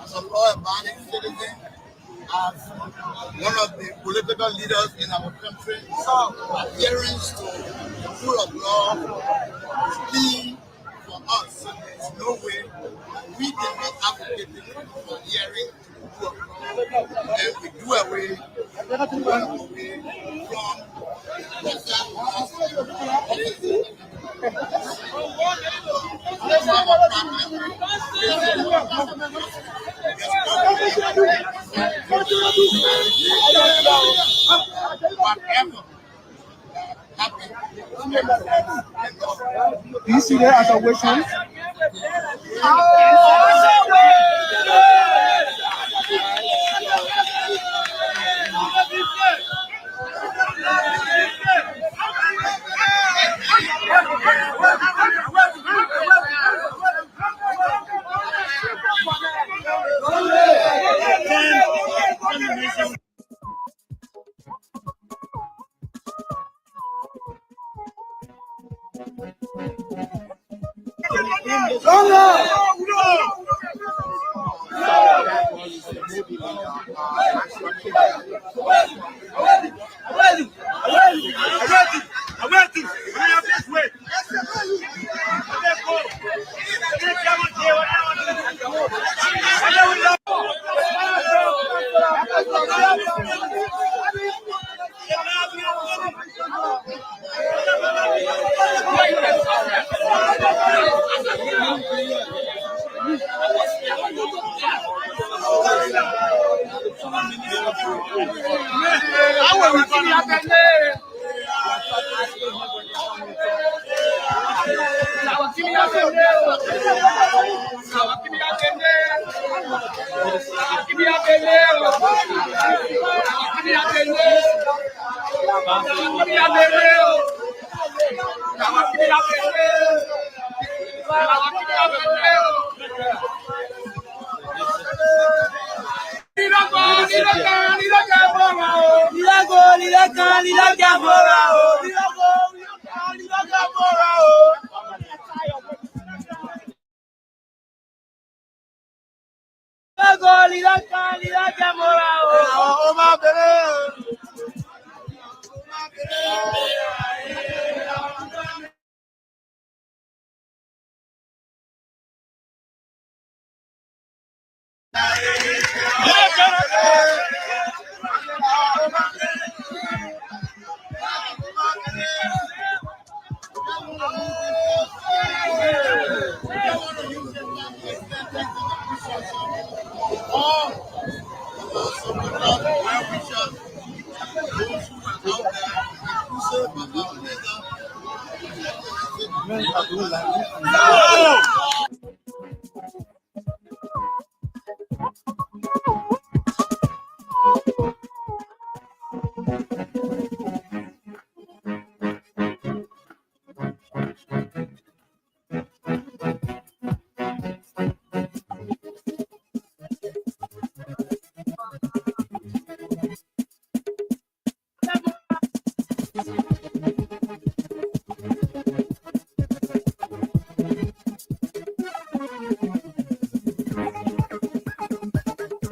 As a law-abiding citizen, as one of the political leaders in our country, adherence to the rule of law is key for us. There's no way we did not advocate for adhering to the rule of law, and we do away from Do you see that as a wish hunt?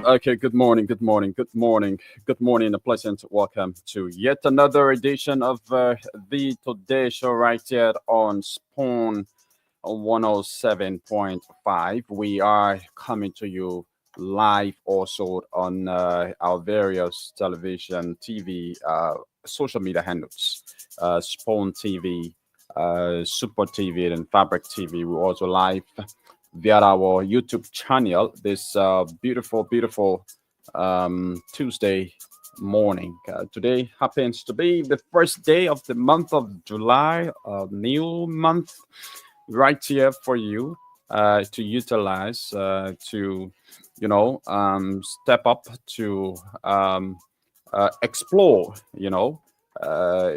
Okay, good morning, good morning, good morning, good morning. A pleasant welcome to yet another edition of the Today Show right here on Spoon 107.5. We are coming to you live also on our various television, TV, social media handles, Spoon TV, Super TV, and Fabric TV. We're also live via our YouTube channel this beautiful Tuesday morning. Today happens to be the first day of the month of July, a new month right here for you to utilize to step up to explore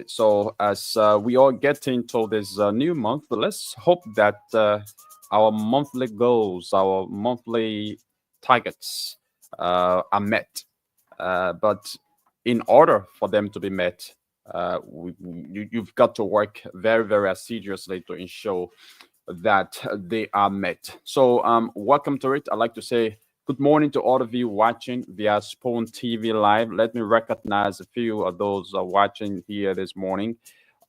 so as we all get into this new month, let's hope that our monthly goals, our monthly targets are met. But in order for them to be met, you've got to work very, very assiduously to ensure that they are met. So, welcome to it. I'd like to say good morning to all of you watching via Spoon TV Live. Let me recognize a few of those watching here this morning.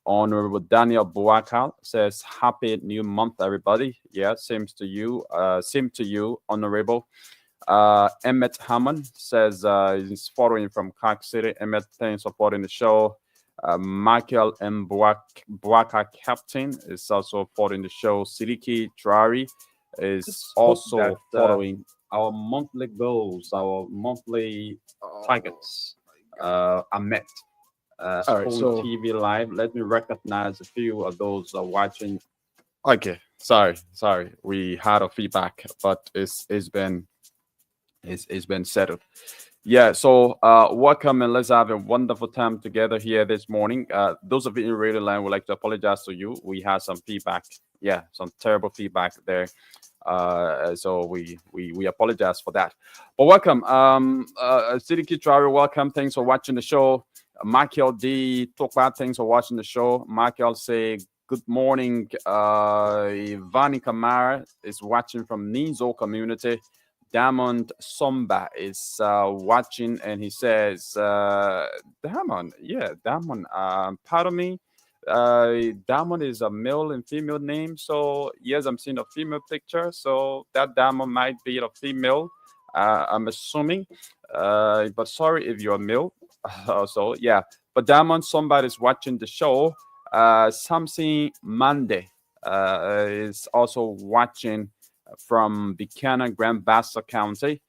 Honorable Daniel Buakal says, "Happy new month, everybody." Yeah, same to you, Honorable. Emmett Hammond says he's following from Clark City. Emmett, thanks for supporting the show. Michael M. Buaka Captain is also following the show. Sidiki Trari is also following our monthly goals, our monthly targets are met. All right, so TV Live. Let me recognize a few of those watching. Okay, sorry. We had a feedback, but it's been settled. Yeah, so welcome and let's have a wonderful time together here this morning. Those of you in radio land would like to apologize to you. We had some feedback. Yeah, some terrible feedback there. So we apologize for that. But welcome, City Kitrari, welcome. Thanks for watching the show. Michael D. Tokpa, thanks for watching the show. Michael say good morning. Ivani Kamara is watching from Nizo community. Diamond Somba is watching and he says, Diamond, yeah, Diamond, pardon me. Diamond is a male and female name. So, yes, I'm seeing a female picture. So, that Diamond might be a female, I'm assuming. But sorry if you're a male. So, yeah. But Diamond, somebody's watching the show. Something Monday is also watching from Buchanan, Grand Bassa County.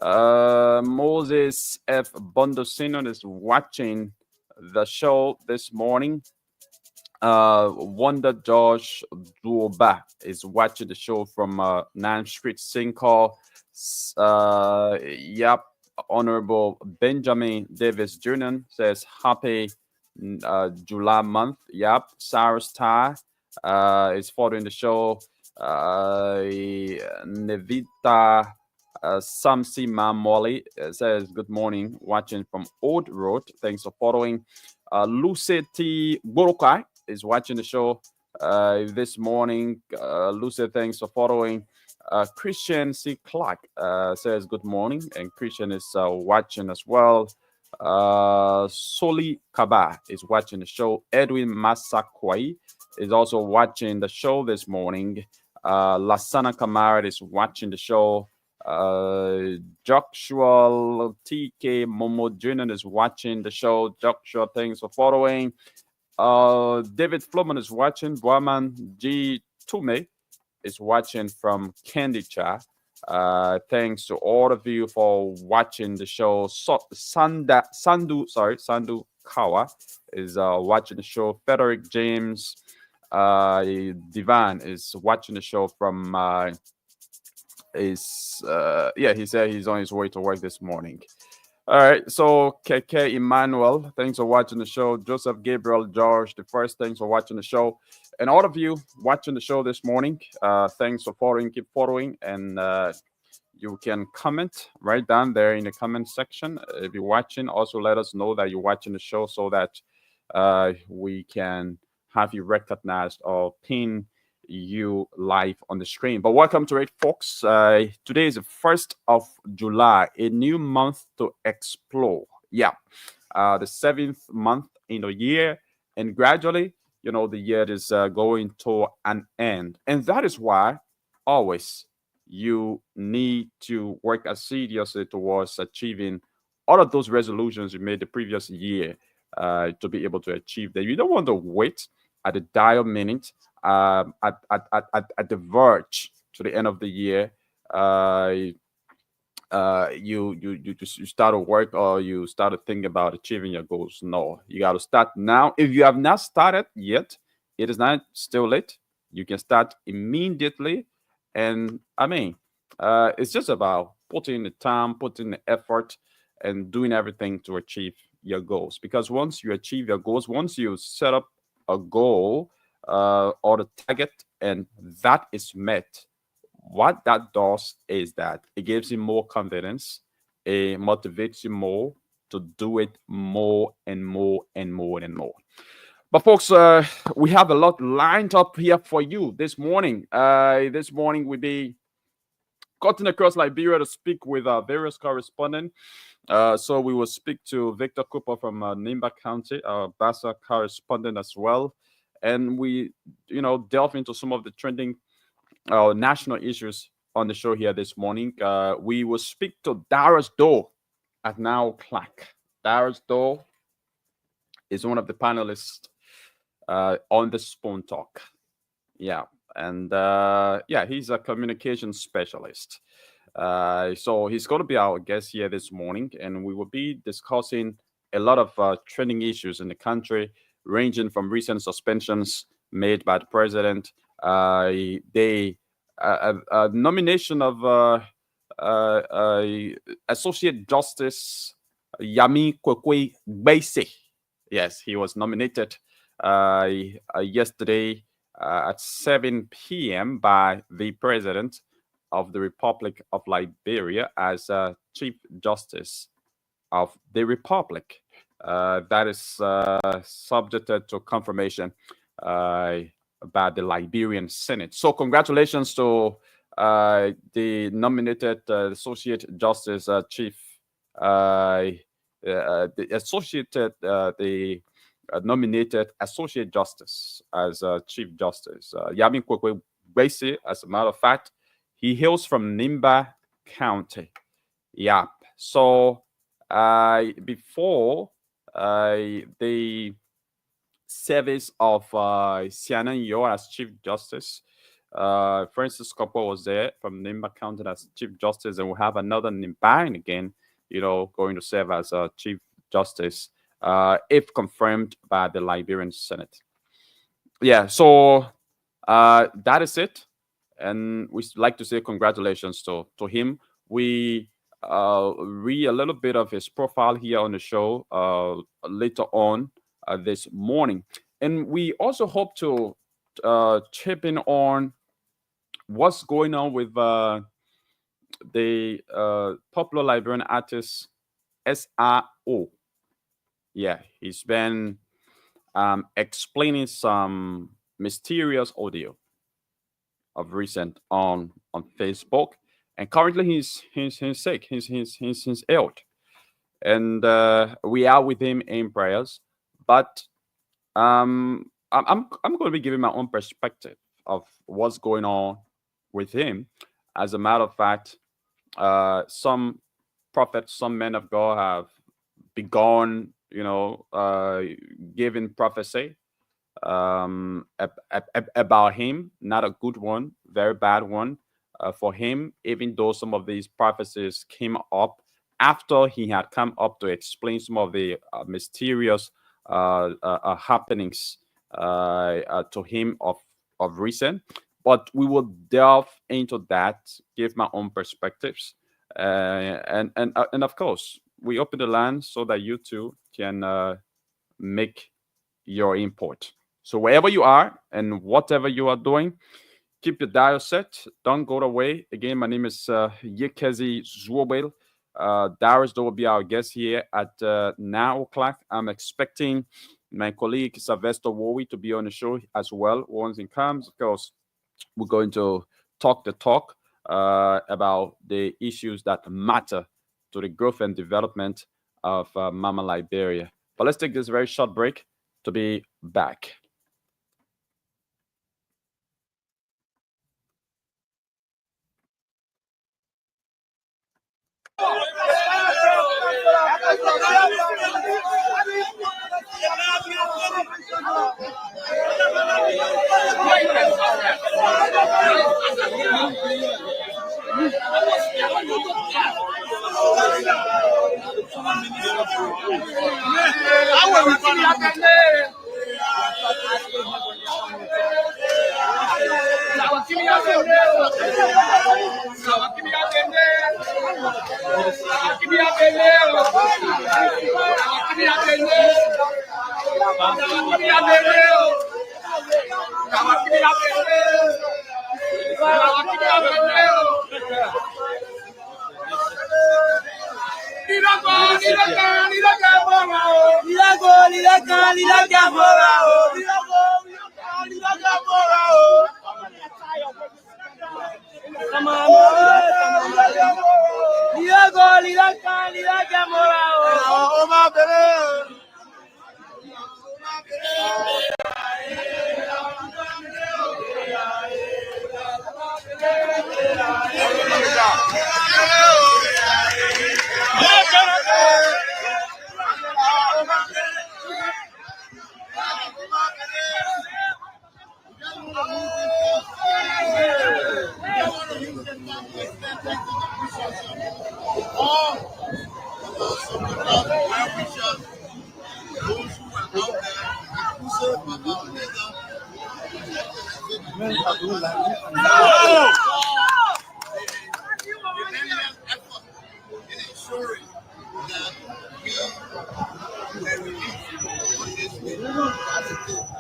Moses F. Bondosinon is watching the show this morning. Wonder Josh Duoba is watching the show from 9th Street, Sinkhall. Yep. Honorable Benjamin Davis Jr. says happy July month. Yep. Cyrus Ty is following the show. Nevita Samsi Mamoli says good morning, watching from Old Road. Thanks for following. Lucy T. Borokai is watching the show this morning. Lucy, thanks for following. Christian C. Clark says good morning, and Christian is watching as well. Soli Kaba is watching the show. Edwin Masakwai is also watching the show this morning. Lasana Kamara is watching the show. Joshua TK Momo Jr. is watching the show. Joshua, thanks for following. David Floman is watching. Boaman G. Tume is watching from Candy Cha. Thanks to all of you for watching the show. Sandu Kawa is watching the show. Frederick James Divan is watching the show from he said he's on his way to work this morning. All right, so KK Emmanuel, thanks for watching the show. Joseph Gabriel George, the first, thanks for watching the show. And all of you watching the show this morning, thanks for following, keep following, and you can comment right down there in the comment section. If you're watching, also let us know that you're watching the show, so that we can have you recognized or pin you live on the screen. But welcome to it, folks. Today is the 1st of July, a new month to explore. Yeah, the 7th month in the year, and gradually, the year is going to an end. And that is why always you need to work assiduously towards achieving all of those resolutions you made the previous year to be able to achieve that. You don't want to wait at the dial minute, at the verge to the end of the year. You start to work or you start to think about achieving your goals. No, you got to start now. If you have not started yet, it is not still late. You can start immediately. And I mean, it's just about putting the time, putting the effort, and doing everything to achieve your goals. Because once you achieve your goals, once you set up a goal or the target, and that is met, what that does is that it gives you more confidence, it motivates you more to do it more and more and more and more. But folks, we have a lot lined up here for you this morning. This morning we'll be cutting across Liberia to speak with our various correspondents. So we will speak to Victor Cooper from Nimba County, our Bassa correspondent as well, and we, delve into some of the trending national issues on the show here this morning. We will speak to Darius Doe at 9 o'clock. Darius Doe is one of the panelists on the Spoon Talk. Yeah, and he's a communication specialist. So he's going to be our guest here this morning, and we will be discussing a lot of trending issues in the country, ranging from recent suspensions made by the president, the nomination of Associate Justice Yami Kwekwe Gbese. Yes, he was nominated yesterday at 7 p.m. by the President of the Republic of Liberia as Chief Justice of the Republic. That is subjected to confirmation by the Liberian Senate. So congratulations to the nominated Associate Justice Chief, the associated, the nominated Associate Justice as Chief Justice. Yami Kwekwe Gbese, as a matter of fact, he hails from Nimba County. Yeah. So before the service of Sianan Yo as Chief Justice, Francis Copper was there from Nimba County as Chief Justice, and we have another Nimbain again, going to serve as Chief Justice if confirmed by the Liberian Senate. Yeah, so that is it. And we'd like to say congratulations to him. We read a little bit of his profile here on the show later on this morning. And we also hope to chip in on what's going on with the popular Liberian artist SRO. Yeah, he's been explaining some mysterious audio of recent on Facebook, and currently he's sick. He's ill, and we are with him in prayers. But I'm going to be giving my own perspective of what's going on with him. As a matter of fact, some prophets, some men of God have begun, giving prophecy about him. Not a good one, very bad one for him, even though some of these prophecies came up after he had come up to explain some of the mysterious happenings to him of recent. But we will delve into that, give my own perspectives, and of course we open the line so that you too can make your input. So wherever you are and whatever you are doing, keep the dial set. Don't go away. Again, my name is Yekezi Zwobel. Darius will be our guest here at 9 o'clock. I'm expecting my colleague Sylvester Wowi to be on the show as well once he comes. Of course, We're going to talk the talk about the issues that matter to the growth and development of Mama Liberia. But let's take this very short break to be back.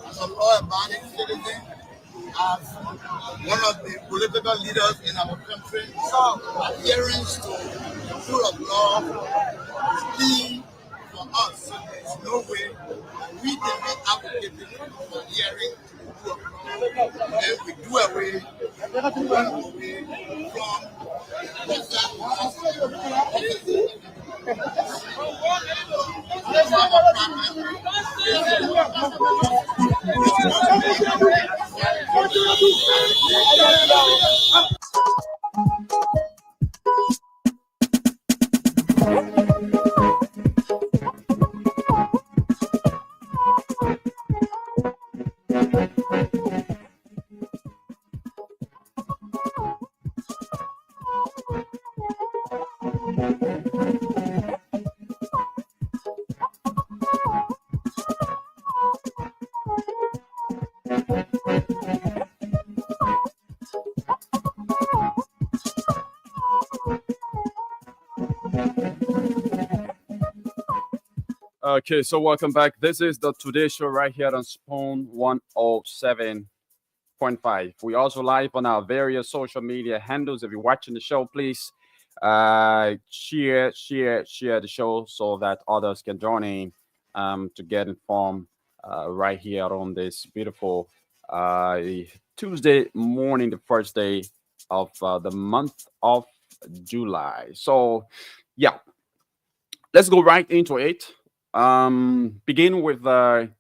As a law-abiding citizen, as one of the political leaders in our country, adherence to the rule of law is key for us. So there's no way we can be advocating for adhering to the rule of law and we do away from Okay, so welcome back. This is the Today Show right here on Spoon 107.5. We also live on our various social media handles. If you're watching the show, please share the show so that others can join in to get informed right here on this beautiful Tuesday morning, the first day of the month of July. So, yeah, let's go right into it. Begin with SRO.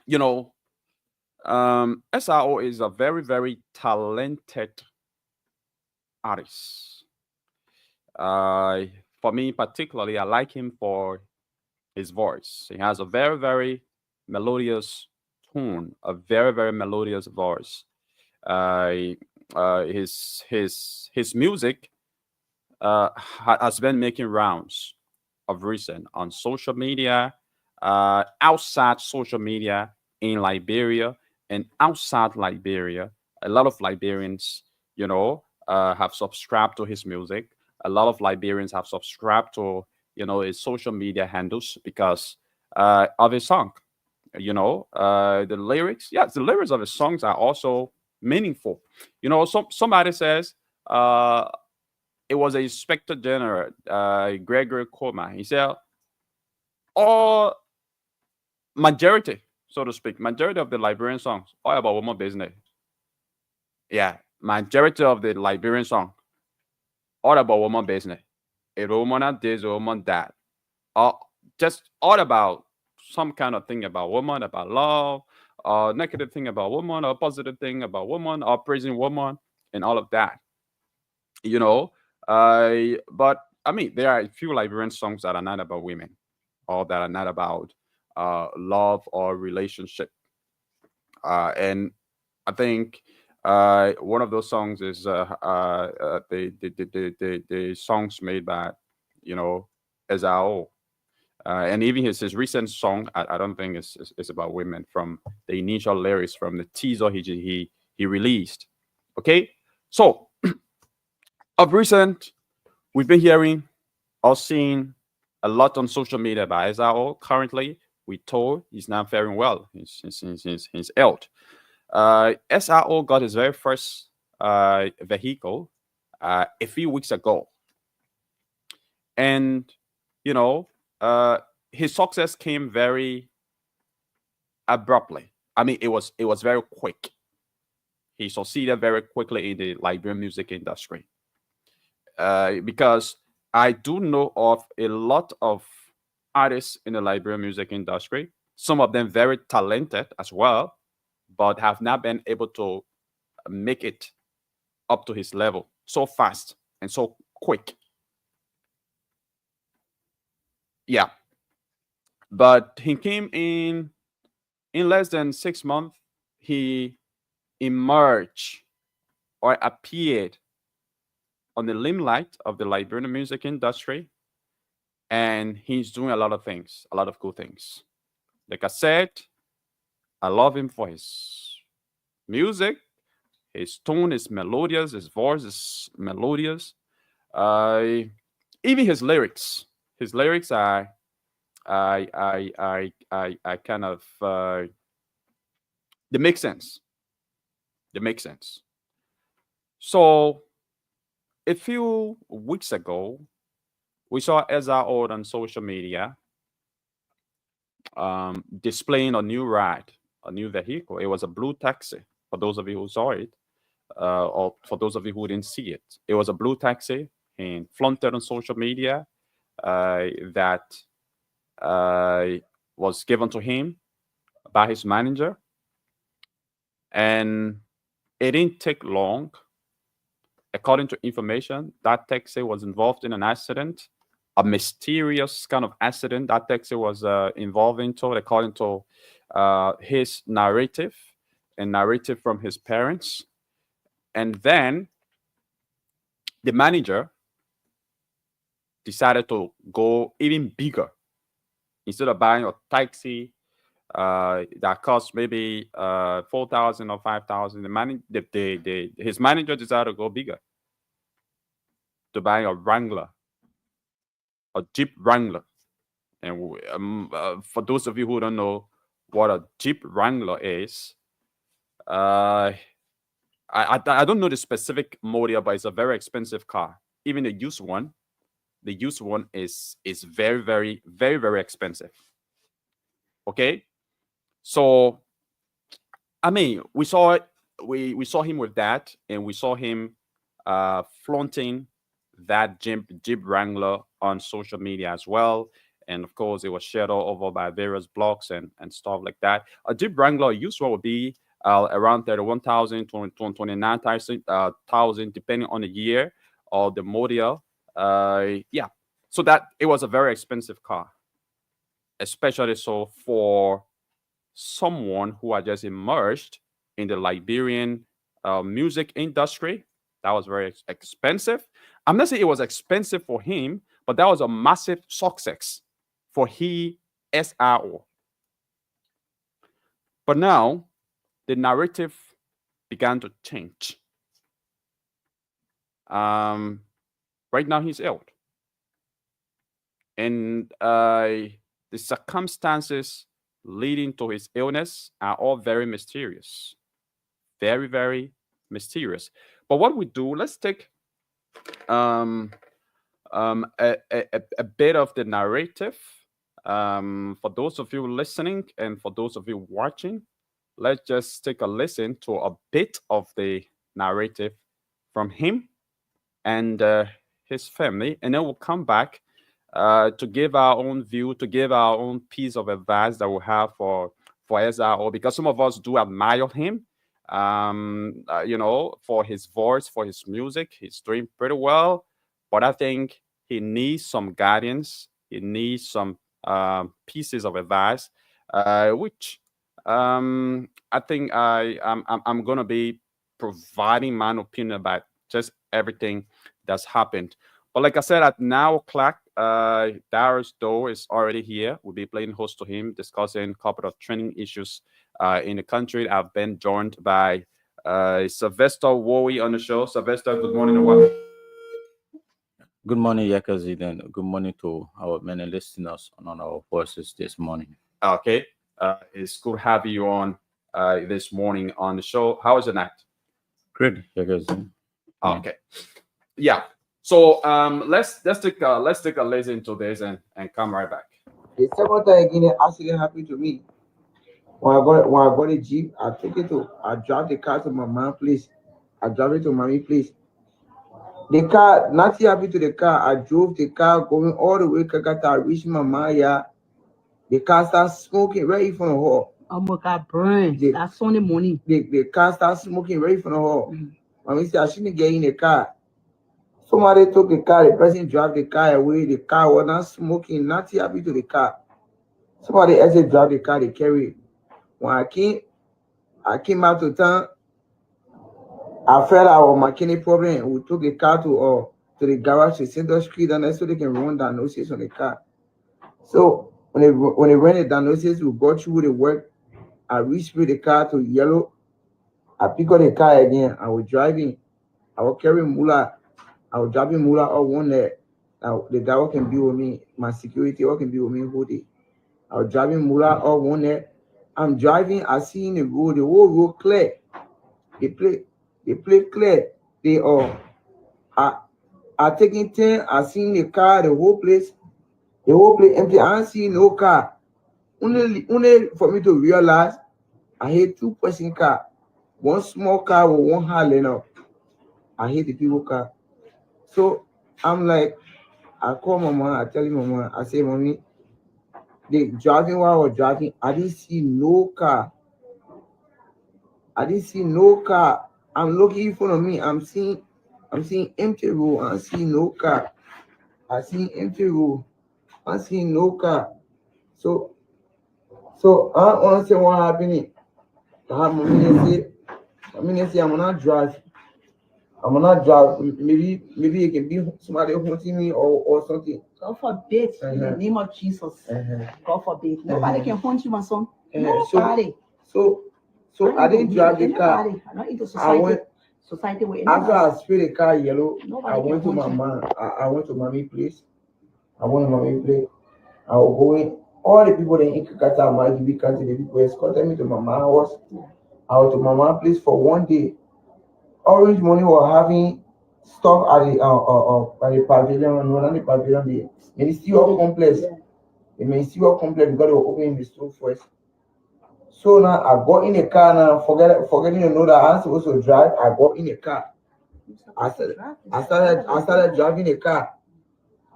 You know, SRO is a very, very talented artist. For me, particularly, I like him for his voice. He has a very, very melodious tone, a very, very melodious voice. Uh, his music has been making rounds of recent on social media, outside social media in Liberia and outside Liberia. A lot of Liberians, have subscribed to his music. A lot of Liberians have subscribed to, his social media handles because of his song. The lyrics, yes, the lyrics of his songs are also meaningful. Somebody says, it was a Inspector General, Gregory Coleman. He said, all majority so to speak. Majority of the Liberian songs all about woman business. Yeah, majority of the Liberian song all about woman business. A woman at this, a woman that. Just all about some kind of thing about woman, about love, negative thing about woman, or positive thing about woman, or praising woman, and all of that. You know, but I mean, there are a few Liberian songs that are not about women, or that are not about love or relationship. And I think one of those songs is the songs made by, you know, Ezao. And even his recent song, I don't think is about women from the initial lyrics from the teaser he released. Okay, so of recent, we've been hearing or seeing a lot on social media about Ezao. Currently, we told he's not faring well. He's out. SRO got his very first vehicle a few weeks ago, and you know, his success came very abruptly. I mean, it was very quick. He succeeded very quickly in the Liberian music industry because I do know of a lot of artists in the Liberian music industry. Some of them very talented as well, but have not been able to make it up to his level so fast and so quick. Yeah, but he came in less than 6 months. He emerged or appeared on the limelight of the Liberian music industry, and he's doing a lot of things, a lot of cool things. Like I said, I love him for his music. His tone is melodious. His voice is melodious. Uh, Even his lyrics. His lyrics are I kind of they make sense. They make sense. So a few weeks ago, we saw Ezra Ord on social media displaying a new ride, a new vehicle. It was a blue taxi. For those of you who saw it, or for those of you who didn't see it, it was a blue taxi and flaunted on social media that uh, was given to him by his manager. And it didn't take long. According to information, that taxi was involved in an accident, a mysterious kind of accident that taxi was involved into, according to his narrative and narrative from his parents. And then the manager decided to go even bigger. Instead of buying a taxi that cost maybe 4,000 or 5,000, his manager decided to go bigger, to buy a Wrangler, a Jeep Wrangler. And for those of you who don't know what a Jeep Wrangler is, I don't know the specific model, but it's a very expensive car. Even the used one is very, very, very, very expensive. Okay, so I mean, we saw him with that, and we saw him flaunting that Jeep Wrangler on social media as well. And of course, it was shared all over by various blogs and stuff like that. A Jeep Wrangler used one would be around 31,000, 29,000, depending on the year or the model. Yeah, so that it was a very expensive car, especially so for someone who had just emerged in the Liberian music industry. That was very expensive. I'm not saying it was expensive for him, but that was a massive success for he SRO. But now the narrative began to change. Right now he's ill, and the circumstances leading to his illness are all very mysterious. Very, very mysterious. But what we do, let's take um, a bit of the narrative For those of you listening and for those of you watching, let's just take a listen to a bit of the narrative from him and his family, and then we'll come back to give our own view, to give our own piece of advice that we have for SRO, because some of us do admire him. For his voice, for his music, he's doing pretty well, but I think he needs some guidance. He needs some pieces of advice, which I think I'm gonna be providing my opinion about just everything that's happened. But like I said, at 9 o'clock, Darius Doe is already here. We'll be playing host to him, discussing a couple of training issues in the country. I've been joined by Sylvester Wowie on the show. Sylvester, good morning and welcome. Good morning, Yakazid, and good morning to our many listeners on our voices this morning. Okay, it's good to have you on this morning on the show. How is the night? Great, Yakazid. Okay, yeah. So let's take a listen to this and come right back. The second time again, accident happened to me. When I got a Jeep, I drive the car to my mom's place. I drive it to mommy's place. The car, nothing happened to the car. I drove the car going all the way to Kakata. I reached my mom, yeah. The car started smoking right in front of her. Oh my God, burn. That's Sunday morning. The car started smoking right in front of her. Mommy said I shouldn't get in the car. Somebody took the car, the person drive the car away. The car was not smoking, nothing happened to the car. Somebody else drive the car, they carry it. When I came out to town, I felt our mechanic problem. We took the car to the garage to Center Street, and so they can run diagnosis on the car. So when they ran the diagnosis, we got through the work. I reached the car to yellow. I picked up the car again. I was driving. I was carrying Mula. I was driving Mula all one day. Now the guy who can be with me, my security who can be with me whole day. I was driving Mula all one day. I'm driving. I see in the road, the whole road clear. They play clear. They are taking 10. I seen the car, the whole place empty. I don't see no car. Only for me to realize I hit 2-person car. One small car with one Highlander. I hit the people car. So I'm like, I call my mom, I tell my mom, I say, Mommy, the driving while I was driving, I didn't see no car. I'm looking in front of me. I'm seeing empty road. I see no car. I see empty road. I see no car. So I don't understand what happened. My mom say I'm not drive. Maybe it can be somebody hunting me or something. God forbid, in the name of Jesus. God forbid. Nobody can hunt you, my son. Nobody. So I didn't drive the car. I don't into society with anybody. After I sprayed the car yellow, Nobody I went to can my hunt you. mom. I went to mommy's place. I was going. All the people in Kakata, my GB country, the people escorted me to my mom's house. I was to my mom's place for one day. Orange Money was having stuff at the pavilion, not the pavilion, the ministerial complex. The ministerial complex because they were opening the store first. So now I got in the car now, forgetting to know that I'm supposed to drive. I got in the car. I started driving the car.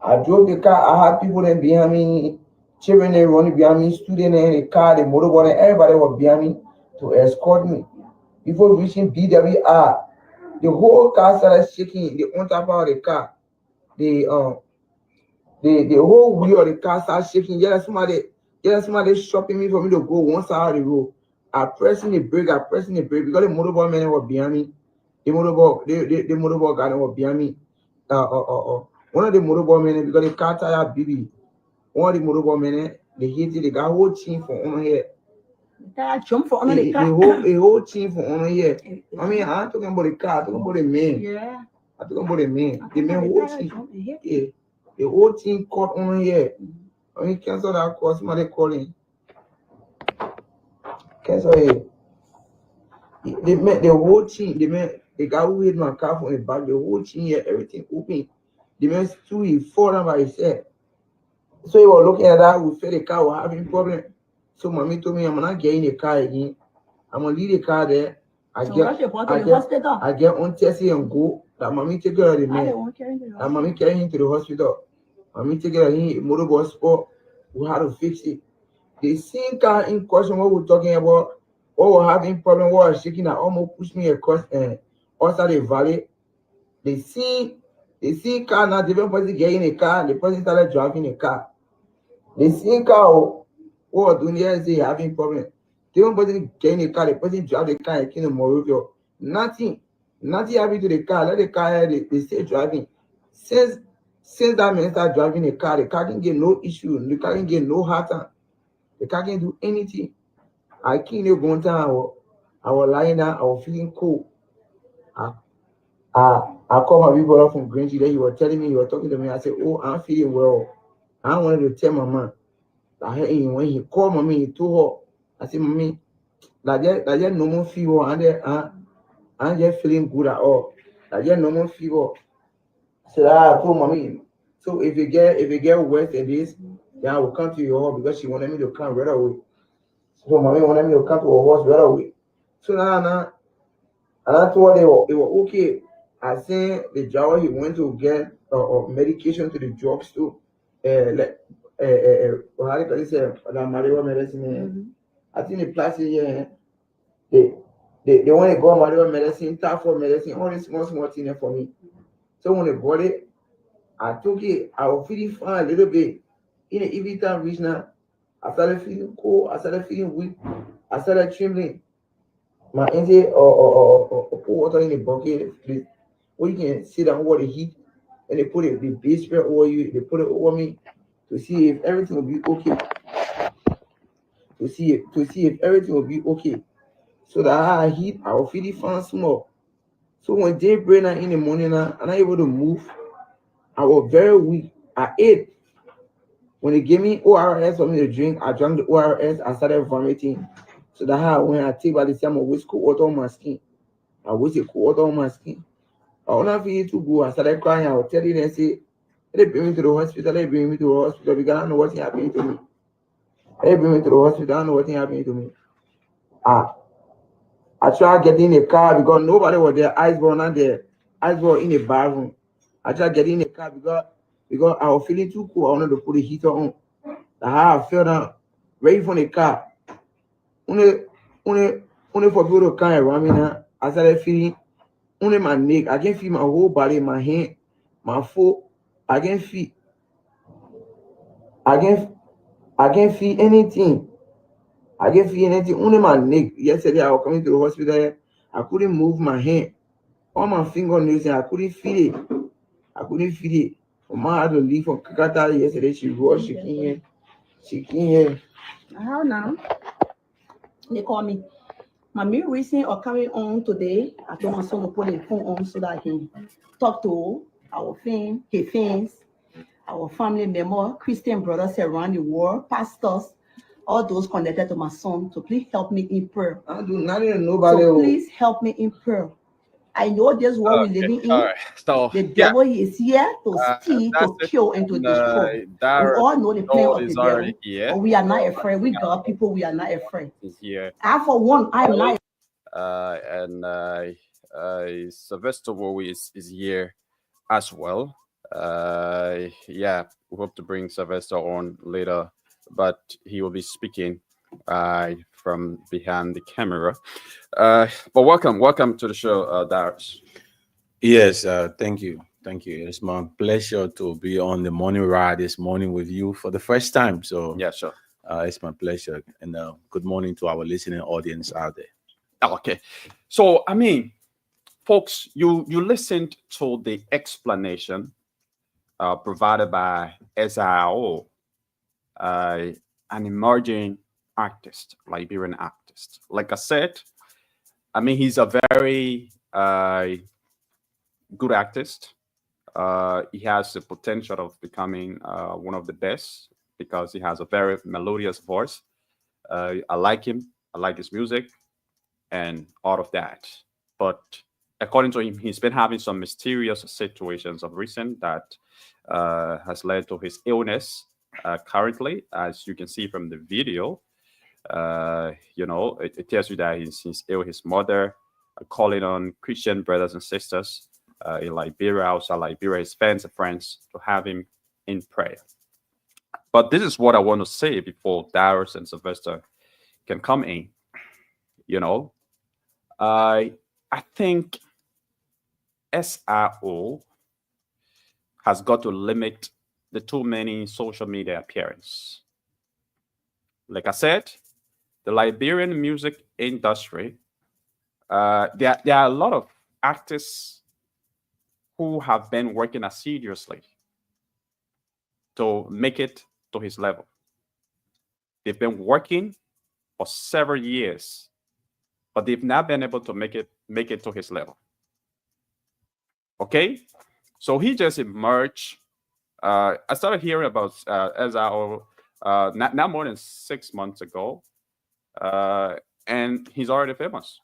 I drove the car. I had people then behind me, children they running behind me, students in the car, the motorbike, and everybody was behind me to escort me. Before reaching BWR, the whole car started shaking. The on top of the car, the whole wheel of the car started shaking. Somebody stopping me for me to go one side of the road. I pressing the brake because the motorbike man was behind me. The motorbike guy was behind me. One of the motorbike men because the car tire BB. One of the motorbike men they hit it. The guy whole team for on here. That jump for under the car. The whole team for on here. I mean, I'm talking about the car. I'm talking about the man. Yeah. I'm talking about the man. The man whole team. Yeah. The whole team caught on here. I mean, cancel that call. Somebody calling. Cancel it. The whole team. The guy who hit my car from the back. The whole team here. Everything open. The man stood. He fall down by himself. So he was looking at that. We felt the car was having problem. So mommy told me I'm not getting the car again. I'm gonna leave the car there. I So get rush your boy to I the get hospital. I get on Tessie and go. That mommy take care of the How they man. won't carry him to the That hospital? mommy carry him to the hospital. Mommy take care of him. Motor bus sport. We had to fix it. The same car in question what we're talking about, what we're having problem, what was shaking that almost pushed me across outside the valley. The same car now, different person get in a car, and the person started driving a car. The same car what was doing there is having problem. Different person get in a car, the person drive the car and came to Morovia. Nothing happened to the car. Let the car they stay driving. Since since that man start driving the car can get no issue, the car can get no heart attack. The car can do anything. I came here one time. I was lying down. I was feeling cold. I, I called my big brother from Greenville. Then he was telling me, he was talking to me. I said, "Oh, I'm feeling well." I wanted to tell my mom. I heard him when he called mommy. He told her. I said, "Mommy, that just normal fever. I'm just feeling good at all. That just normal fever." So I told mommy. So if you get worse than this, then I will come to your house because she wanted me to come right away. So mommy wanted me to come to her house right away. So now, and I told her it was okay. I seen the driver he went to get medication to the drugstore. Like how do you say the marijuana medicine? I think the plastic here. They they want to go marijuana medicine, typhoid medicine, all these small things there for me. So when they bought it, I took it. I was feeling fine a little bit. In the evening time reached now, I started feeling cold. I started feeling weak. I started trembling. My auntie or put water in a bucket, please. Where you can sit down over the heat, and they put the base spray over you. They put it over me to see if everything will be okay. To see if everything will be okay. So that I heat, I will feel it fine small. So when day break now in the morning now, I'm not able to move. I was very weak. I ate. When they gave me ORS for me to drink, I drank the ORS. I started vomiting. So that how when I take by the time I waste cold water on my skin. I wasted cold water on my skin. I was not feeling too good. I started crying. I was telling them, say, they bring me to the hospital. They bring me to the hospital because I don't know what's happening to me. They bring me to the hospital. I don't know what's happening to me. I, I tried getting in a car because nobody was there. Ice was not there. Ice was in the bathroom. I tried getting in a car because I was feeling too cool. I wanted to put the heater on. That's how I fell down, ready from the car. Only, only for people to come around me now. I started feeling only my neck. I can feel my whole body, my hand, my foot. I can feel. I can. I can feel anything. I can feel anything. Only my neck. Yesterday I was coming to the hospital. I couldn't move my hand. All my fingernails. I couldn't feel it. I couldn't feel it. My mom had to leave from Kakata yesterday. She rushed. She came here. She came here. How now? They call me. My main reason of coming on today, I told my son to put his phone on so that he can talk to our his fans, our family member, Christian brothers around the world, pastors, all those connected to my son to please help me in prayer. I don't do nothing to nobody. So please help me in prayer. I know this world we're living All in. right. So The yeah, devil is here to steal, that's to it. kill, and to destroy. We Darren all know the plan Doll of the is already devil, here. but we are not afraid. We God people, we are not afraid. Is here. I, for one, I'm not. And Sylvester Wowie is here as well. Yeah, we hope to bring Sylvester on later, but he will be speaking from behind the camera. But welcome to the show, Darius. Yes, thank you. Thank you. It's my pleasure to be on the morning ride this morning with you for the first time. So, Yeah, sure. it's my pleasure. And good morning to our listening audience out there. Okay, so I mean, folks, you listened to the explanation provided by SIO, an emerging artist, Liberian artist. Like I said, I mean, he's a very good artist. He has the potential of becoming one of the best because he has a very melodious voice. I like him. I like his music and all of that. But according to him, he's been having some mysterious situations of recent that has led to his illness. currently, as you can see from the video. It tells you that he's ill. His mother calling on Christian brothers and sisters in Liberia, outside Liberia, his fans and friends to have him in prayer. But this is what I want to say before Darius and Sylvester can come in. I think SRO has got to limit the too many social media appearance. Like I said, the Liberian music industry, there are a lot of artists who have been working assiduously to make it to his level. They've been working for several years, but they've not been able to make it to his level. Okay, so he just emerged. I started hearing about SRO not more than 6 months ago, and he's already famous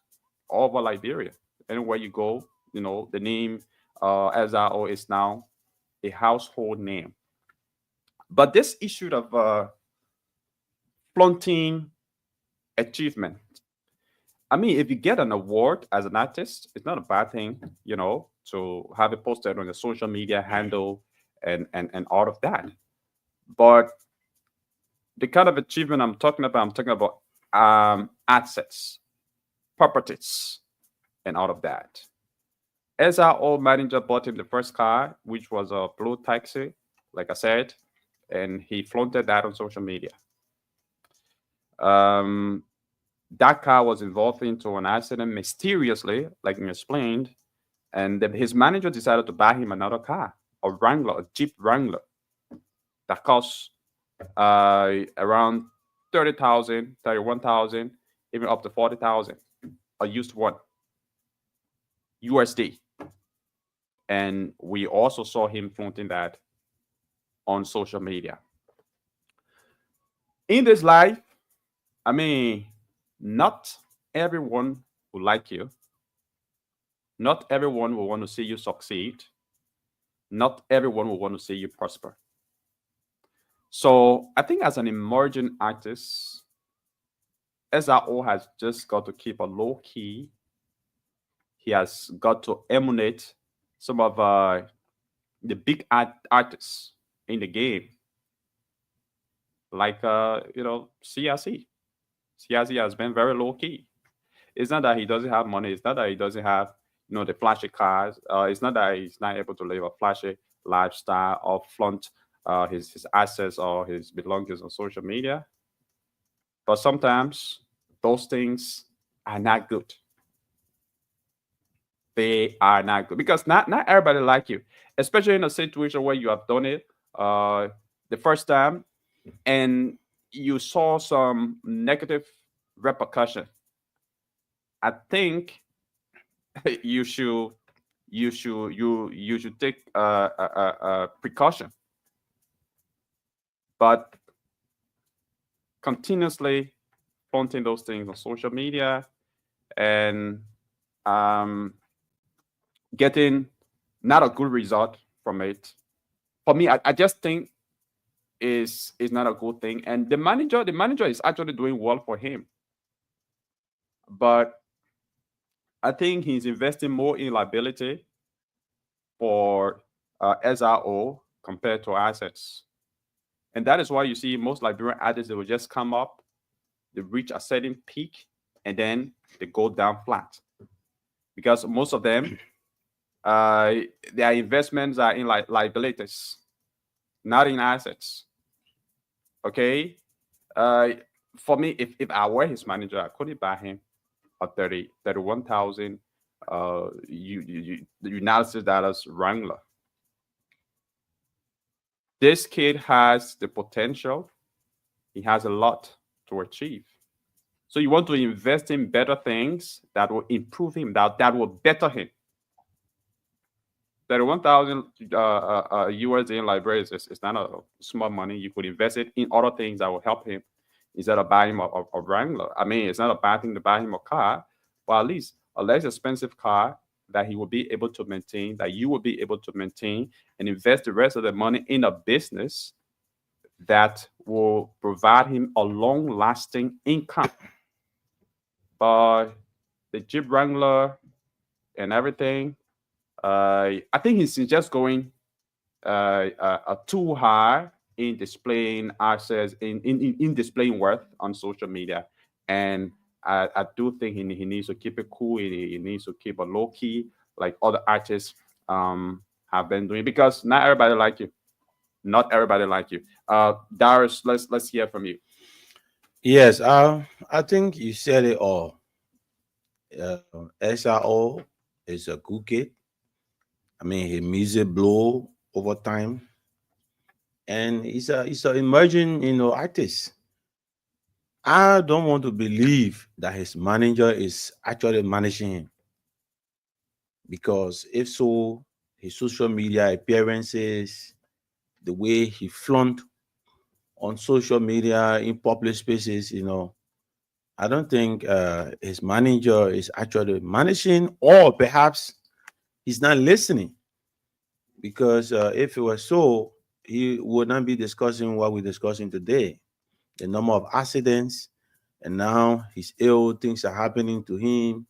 all over Liberia. Anywhere you go, the name SRO is now a household name. But this issue of flaunting achievement, I mean, if you get an award as an artist, it's not a bad thing, to have it posted on your social media handle and all of that. But the kind of achievement I'm talking about assets, properties, and all of that. As our old manager bought him the first car, which was a blue taxi, like I said, and he flaunted that on social media. That car was involved into an accident mysteriously, like you explained, and his manager decided to buy him another car, a Wrangler, a Jeep Wrangler, that cost around 30,000, 31,000, even up to 40,000, a used one, USD. And we also saw him flaunting that on social media. In this life, I mean, not everyone will like you. Not everyone will want to see you succeed. Not everyone will want to see you prosper. So I think as an emerging artist, SRO has just got to keep a low key. He has got to emulate some of the big artists in the game, like CRC. CRC has been very low key. It's not that he doesn't have money. It's not that he doesn't have the flashy cars. It's not that he's not able to live a flashy lifestyle or flaunt his assets or his belongings on social media. But sometimes those things are not good. They are not good because not everybody like you, especially in a situation where you have done it the first time and you saw some negative repercussion. I think you should take precaution, but continuously flaunting those things on social media and getting not a good result from it. For me, I just think is not a good thing. And the manager is actually doing well for him. But I think he's investing more in liability for SRO compared to assets. And that is why you see most Liberian artists, they will just come up, they reach a certain peak, and then they go down flat. Because most of them, their investments are in liabilities, not in assets. Okay? For me, if I were his manager, I couldn't buy him a 31,000 United States dollars Wrangler. This kid has the potential. He has a lot to achieve. So you want to invest in better things that will improve him, that will better him. 31,000 USD in Liberia is not a small money. You could invest it in other things that will help him instead of buying him a Wrangler. I mean, it's not a bad thing to buy him a car, but at least a less expensive car that he will be able to maintain, that you will be able to maintain, and invest the rest of the money in a business that will provide him a long-lasting income. But the Jeep Wrangler and everything, I think he's just going too high in displaying assets, in displaying worth on social media. And I do think he needs to keep it cool. He needs to keep a low key, like other artists have been doing, because not everybody like you. Not everybody like you. Darius, let's hear from you. Yes, I think you said it all. SRO is a good kid. I mean, his music blow over time, and he's a emerging, artist. I don't want to believe that his manager is actually managing him, because if so, his social media appearances, the way he flaunt on social media in public spaces, I don't think his manager is actually managing, or perhaps he's not listening. Because if it was so, he would not be discussing what we're discussing today, the number of accidents, and now he's ill, things are happening to him.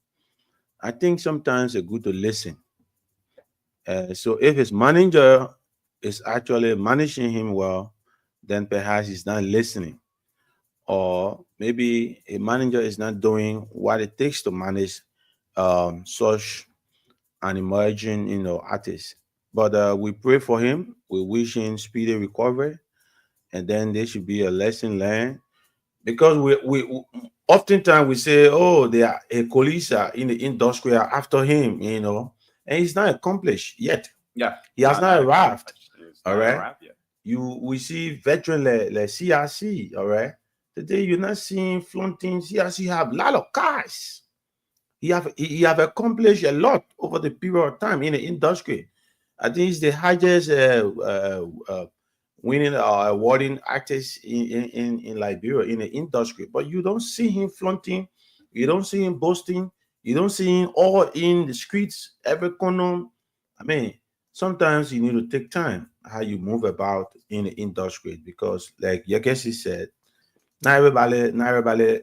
I think sometimes it's good to listen. So if his manager is actually managing him well, then perhaps he's not listening. Or maybe a manager is not doing what it takes to manage such an emerging, artist. But we pray for him. We wish him speedy recovery, and then there should be a lesson learned. Because we oftentimes we say, oh, they are a colleagues in the industry are after him, and he's not accomplished yet. Yeah, He has not arrived. It's All not right. arrived yet. We see veteran like CRC. All right. Today you're not seeing flaunting. CRC have a lot of cars. He have accomplished a lot over the period of time in the industry. I think he's the highest winning or awarding artist in Liberia in the industry. But you don't see him flaunting, you don't see him boasting, you don't see him all in the streets, every corner. I mean, sometimes you need to take time how you move about in the industry, because, like Yakesi said, not everybody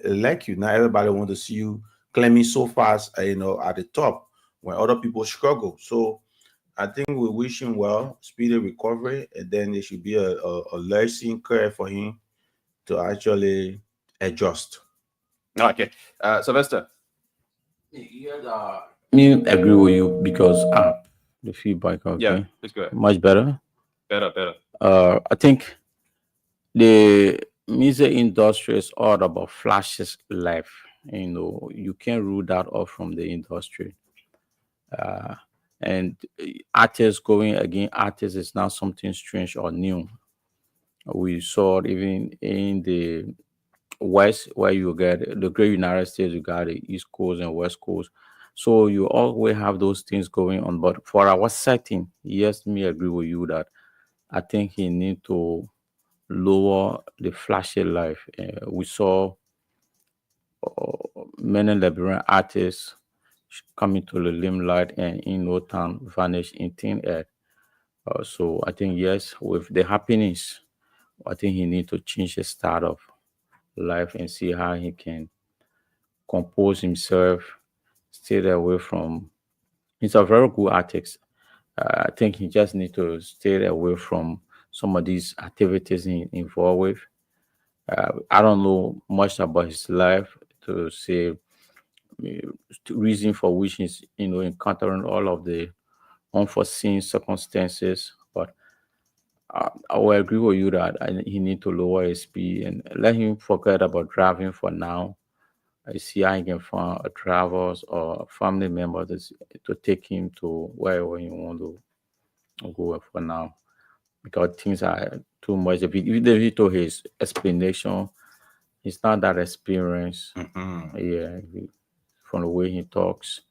like you. Not everybody want to see you climbing so fast, at the top when other people struggle. So I think we wish him well, speedy recovery, and then there should be a lesson curve for him to actually adjust. Okay, Sylvester. Me agree with you because the feedback, Yeah, okay, it's good. much better. Better. I think the music industry is all about flashes life. You can't rule that off from the industry. And artists going again, artists is not something strange or new. We saw it even in the West, where you get the great United States, you got the East Coast and West Coast. So you always have those things going on. But for our setting, yes, me agree with you that I think he need to lower the flashy life. We saw many Liberian artists coming to the limelight and in no time vanish in thin air. So I think yes, with the happiness, I think he need to change his start of life and see how he can compose himself, stay away from. He's a very good artist. I think he just need to stay away from some of these activities he involved with. I don't know much about his life to say reason for which he's encountering all of the unforeseen circumstances, but I will agree with you that he need to lower his speed and let him forget about driving for now. I see how he can find a travels or a family member to take him to wherever he want to go for now, because things are too much. If he told his explanation, he's not that experienced. Mhm. Yeah, from the way he talks,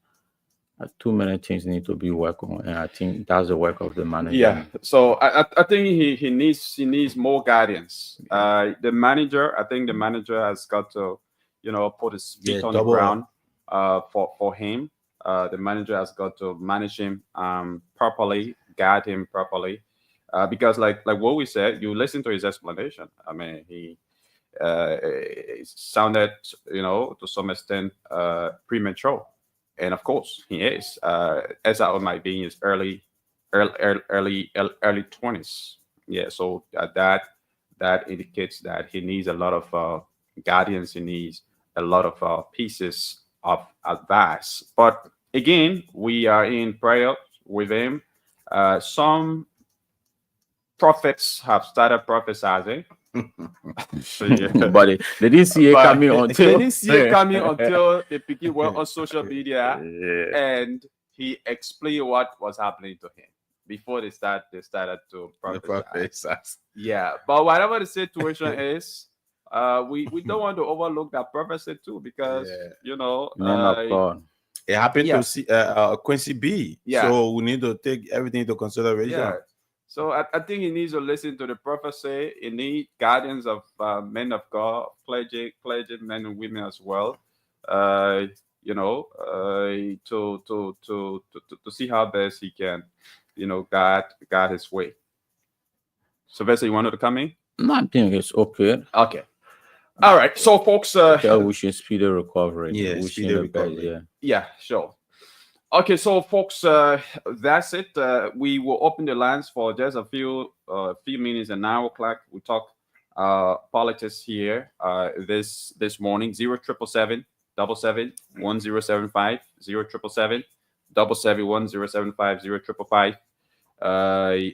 too many things need to be worked on, and I think that's the work of the Yeah. management. So I think he needs more guidance. The manager, I think the manager has got to, put his Yeah, feet on the double up. ground. For him, the manager has got to manage him properly, guide him properly. because like what we said, you listen to his explanation. I mean, he it sounded, to some extent, premature, and of course he is. SRO might be in his early 20s. Yeah, so that indicates that he needs a lot of guidance. He needs a lot of pieces of advice. But again, we are in prayer with him. Some prophets have started prophesying. Yeah. But they didn't see it But coming they until didn't see it coming until they became well on social media, Yeah. and he explained what was happening to him before they started to The prophesy. prophets. Yeah, but whatever the situation is, we don't want to overlook that prophecy too, because Yeah. Men of God. It happened Yeah. to see Quincy B. Yeah. So we need to take everything into consideration. yeah. So I think he needs to listen to the prophecy. He needs guidance of men of God, clergy men and women as well. To see how best he can, guide his way. Sylvester, you wanted to come in? No, I think it's okay. Okay. All right. So, folks. Wishing speedy recovery. Yeah, Wishing speedy the best. recovery. Yeah. Yeah, sure. Okay, so folks, that's it. We will open the lines for just a few minutes, an hour clock. We talk politics here this morning. 0777 1075 0777 1075 0555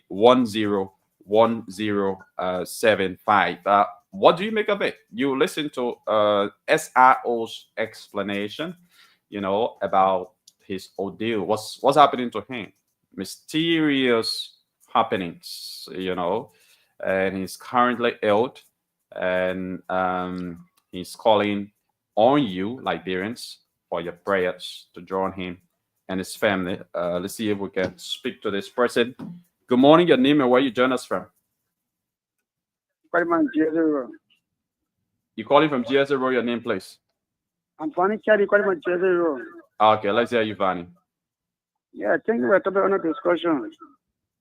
1075. What do you make of it? You listen to SRO's explanation, about his ordeal. What's happening to him? Mysterious happenings, and he's currently ill, and he's calling on you, Liberians, for your prayers to join him and his family. Let's see if we can speak to this person. Good morning, your name and where you join us from. You calling from GS0, your name, please. I'm Fanny Chadi calling from GS0. Okay, let's hear you, Vanny. Yeah, thank you for the topic on the discussion.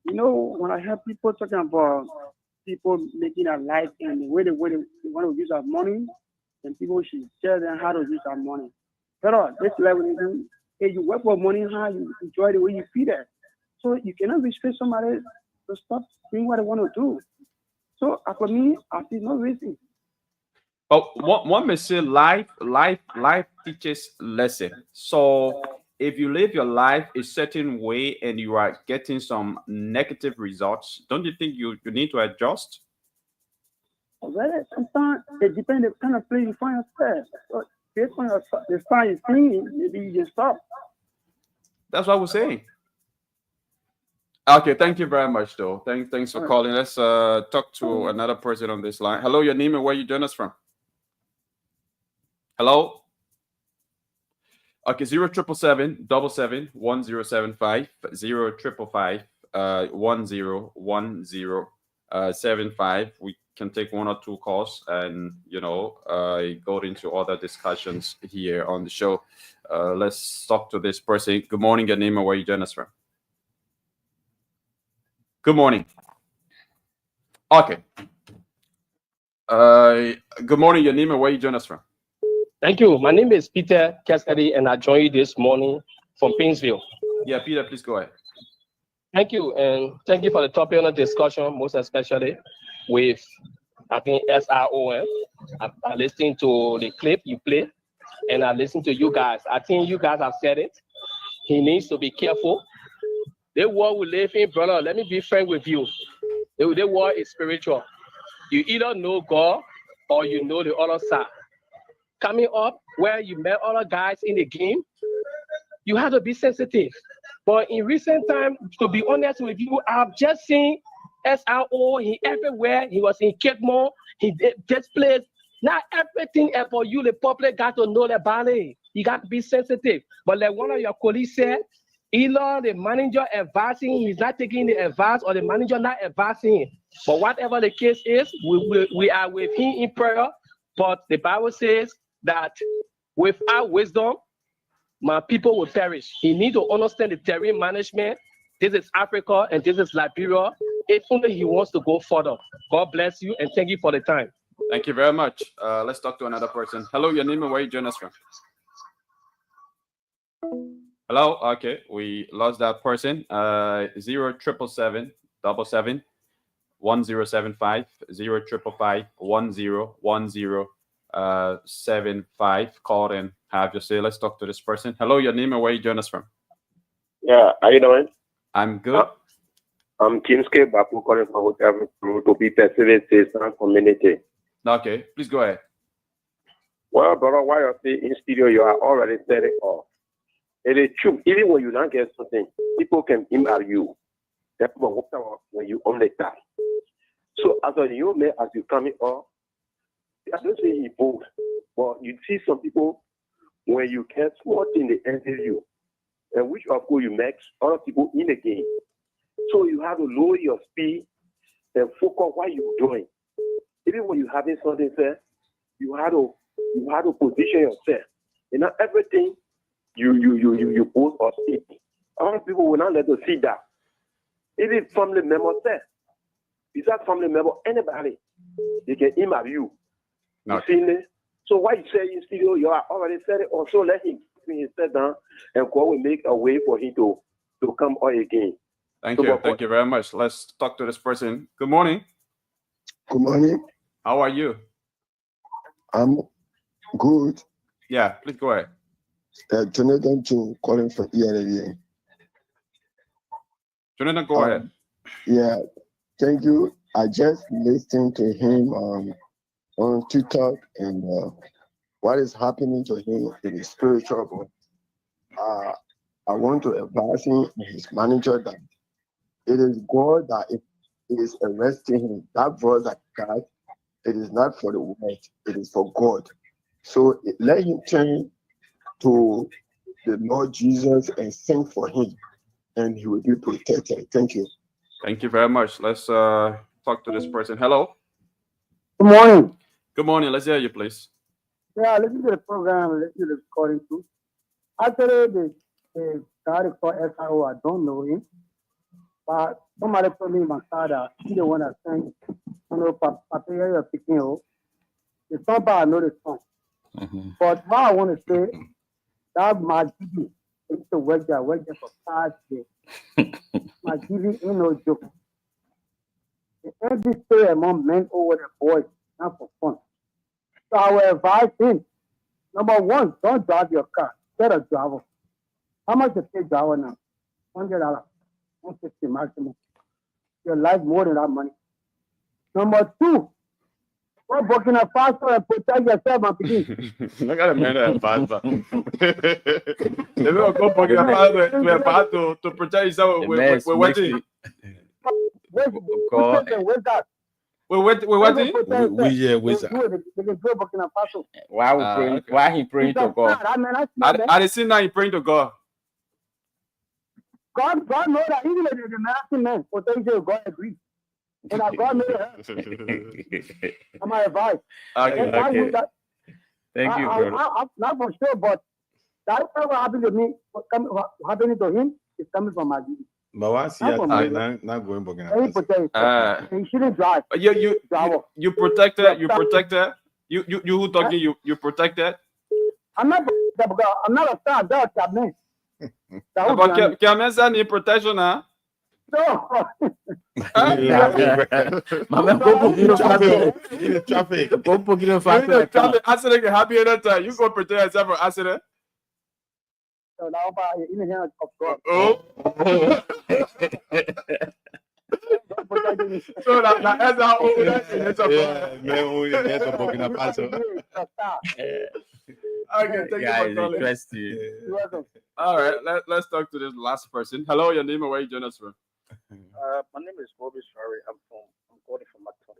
When I hear people talking about people making a life and the way they want to use our money, then people should tell them how to use our money. But this level, if you work for money, how you enjoy the way you feel it. So you cannot restrict somebody to stop doing what they want to do. So for me, I see no reason. But one may say life teaches lesson. So if you live your life a certain way and you are getting some negative results, don't you think you need to adjust? Well, sometimes it depends on the kind of place you find yourself. So based on the sign you see, maybe you just stop. That's what we're saying. Okay, thank you very much, though. Thanks for calling. Let's talk to another person on this line. Hello, your name and where you join us from? Hello? Okay, 0777 1075 0555 1075. We can take one or two calls and go into other discussions here on the show. Let's talk to this person. Good morning, your name and where you join us from? Good morning. Okay. Good morning, your name and where you join us from? Thank you. My name is Peter Cassidy, and I join you this morning from Painesville. Yeah, Peter, please go ahead. Thank you, and thank you for the topic on the discussion, most especially with, I think, SROM. I listened to the clip you played, and I listened to you guys. I think you guys have said it. He needs to be careful. The world we live in, brother, let me be frank with you. The world is spiritual. You either know God or you know the other side. Coming up where you met other guys in the game, you have to be sensitive. But in recent time, to be honest with you, I've just seen SRO, he everywhere. He was in Kidmore, he did this place. Not everything for you, the public got to know about it. You got to be sensitive. But like one of your colleagues said, either the manager advising, he's not taking the advice, or the manager not advising. But whatever the case is, we are with him in prayer. But the Bible says that without wisdom, my people will perish. He needs to understand the terrain management. This is Africa and this is Liberia. if only he wants to go further. God bless you and thank you for the time. Thank you very much. Let's talk to another person. Hello, your name and where you join us from? Hello. Okay, we lost that person. 0777 1075 1075. Call and have your say. Let's talk to this person. Hello, your name and where you join us from? Yeah, how you doing? I'm good. I'm Kinske Bapu calling from Hotel to be Pacific community. Okay, please go ahead. Well, brother, while you're in studio, you are already setting off. It is true. Even when you don't get something, people can email you. That's when you own the time. So as a new man, as you coming up, I don't say he bold, but you see some people when you get small thing they enter you, and which of course you make other people in the game. So you have to lower your speed and focus what you're doing. Even when you're having something said, you have to position yourself. And not everything you post or speak. Other people will not let you see that. Even family members say, besides family member, anybody, they can email you. You see me? So why you say in studio, you are already said it, also let him sit down and God will make a way for him to come on again. Thank you. Thank you very much. Let's talk to this person. Good morning. Good morning. How are you? I'm good. Yeah, please go ahead. Jonathan Joe calling from ENLA. Jonathan, go ahead. Yeah, thank you. I just listened to him on TikTok and what is happening to him in his spiritual. I want to advise him and his manager that it is God that is arresting him. That voice that God, it is not for the world, it is for God. So let him turn to the Lord Jesus and sing for him, and he will be protected. Thank you. Thank you very much. Let's talk to this person. Hello. Good morning. Good morning. Let's hear you, please. Yeah, listen to the program, listen to the recording too. Actually, the guy called SRO, I don't know him, but somebody told me my father, he the one that sang, Papa, you're picking up. The song, I know the song. But what I want to say, that my GD, it's a work there for 5 years. My GD ain't no joke. The every story among men over the boys, not for fun. So I will advise him, number one, don't drive your car. Get a driver. How much you pay driver now? $100, $150 maximum. Your life more than that money. Number two, go Burkina Faso and protect yourself and begin. Look at the man that Faso. They don't go Burkina Faso to protect yourself. We're waiting. Where's that? We're waiting. They can go Burkina Faso. Why we praying? Okay. Why he praying to God? I didn't see now you praying to God. God knows that even if the nasty man potential God agrees. And that God knows that. I'm my advice. Okay. Thank you, brother. I'm not for sure, but that's what happened to me. What happening to him is coming from my duty. But why see not going Burkina Faso? He shouldn't drive. You protected. You who talking? You protected. I'm not a star. That's a man. But can need protection, huh? No. Traffic. I said they can happy anytime. You go protect yourself from accident. So now in the hands of God. So that's how old that is. Man, we get to Burkina Faso. Okay, thank you for calling. All right, let's talk to this last person. Hello, your name and where you join us from? My name is Bobby Sorry. I'm calling from Macton.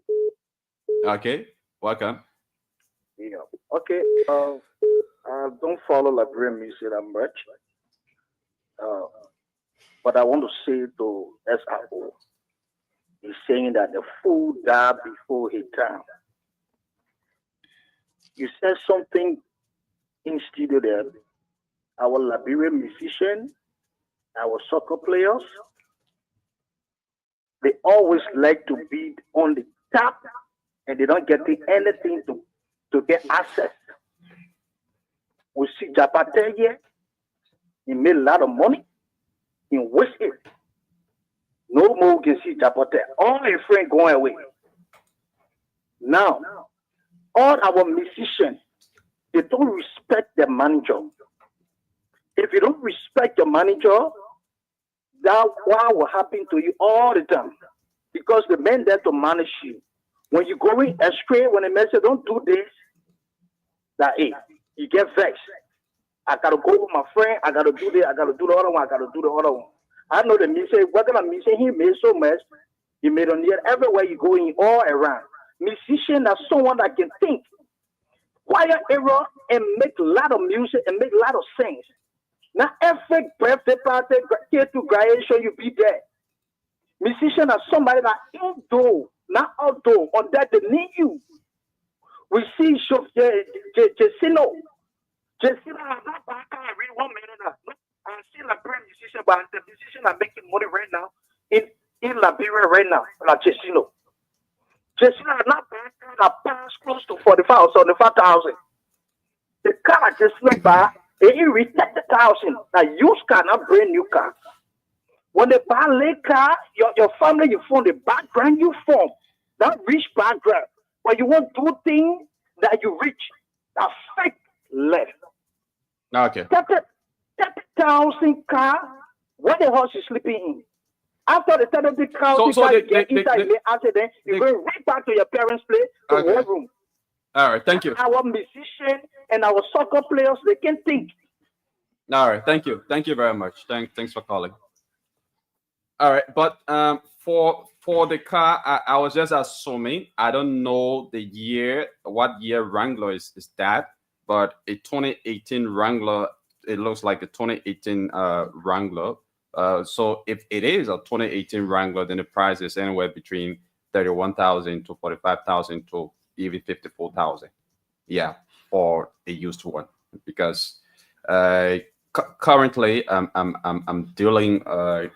Okay, welcome. Yeah. Okay. I don't follow Liberian music that much. But I want to say to SRO, he's saying that the fool died before his time. You said something in studio there. Our Liberian musician, our soccer players, They always like to be on the top, and they don't get anything to get access. We see Japate here. He made a lot of money. He wasted it. No more we can see Japate. All his friends going away. Now, all our musicians, they don't respect their manager. If you don't respect your manager, that what will happen to you all the time. Because the man there to manage you. When you go in astray, when a man says don't do this, that hey, you get vexed. I gotta go with my friend, I gotta do this, I gotta do the other one, I gotta do the other one. I know the musician, whether I'm musician, he made so much, he made on here everywhere you go in all around. Musician is someone that can think, quiet era, and make a lot of music and make a lot of things. Not every birthday party, to graduation, you be there. Musician are somebody that indoor, not outdoor, on that they need you. We see Jessino. Jessino, I'm not back. I read 1 minute now. I'm still a brand musician, but the musician are making money right now in Liberia right now, like Jessino. Jessino are not back. I pass close to 45 or 75,000. The car just went by. They reached 30,000. Now, used car, not brand new car. When they buy late car, your family, you form the background you form. That rich background. When you want to do things that you reach, that fake left. Okay. 30,000 car, where the house is sleeping in. After the 30,000 car, So you get inside, after then, you go right back to your parents' place, to Okay. one room. All right, thank you. Our musicians and our soccer players, they can think. All right, thank you. Thank you very much. Thanks for calling. All right, but for the car, I was just assuming, I don't know the year, what year Wrangler is that, but a 2018 Wrangler, it looks like a 2018 Wrangler. So if it is a 2018 Wrangler, then the price is anywhere between 31,000 to 45,000 to even 54,000. Yeah, for a used one, because currently I'm dealing a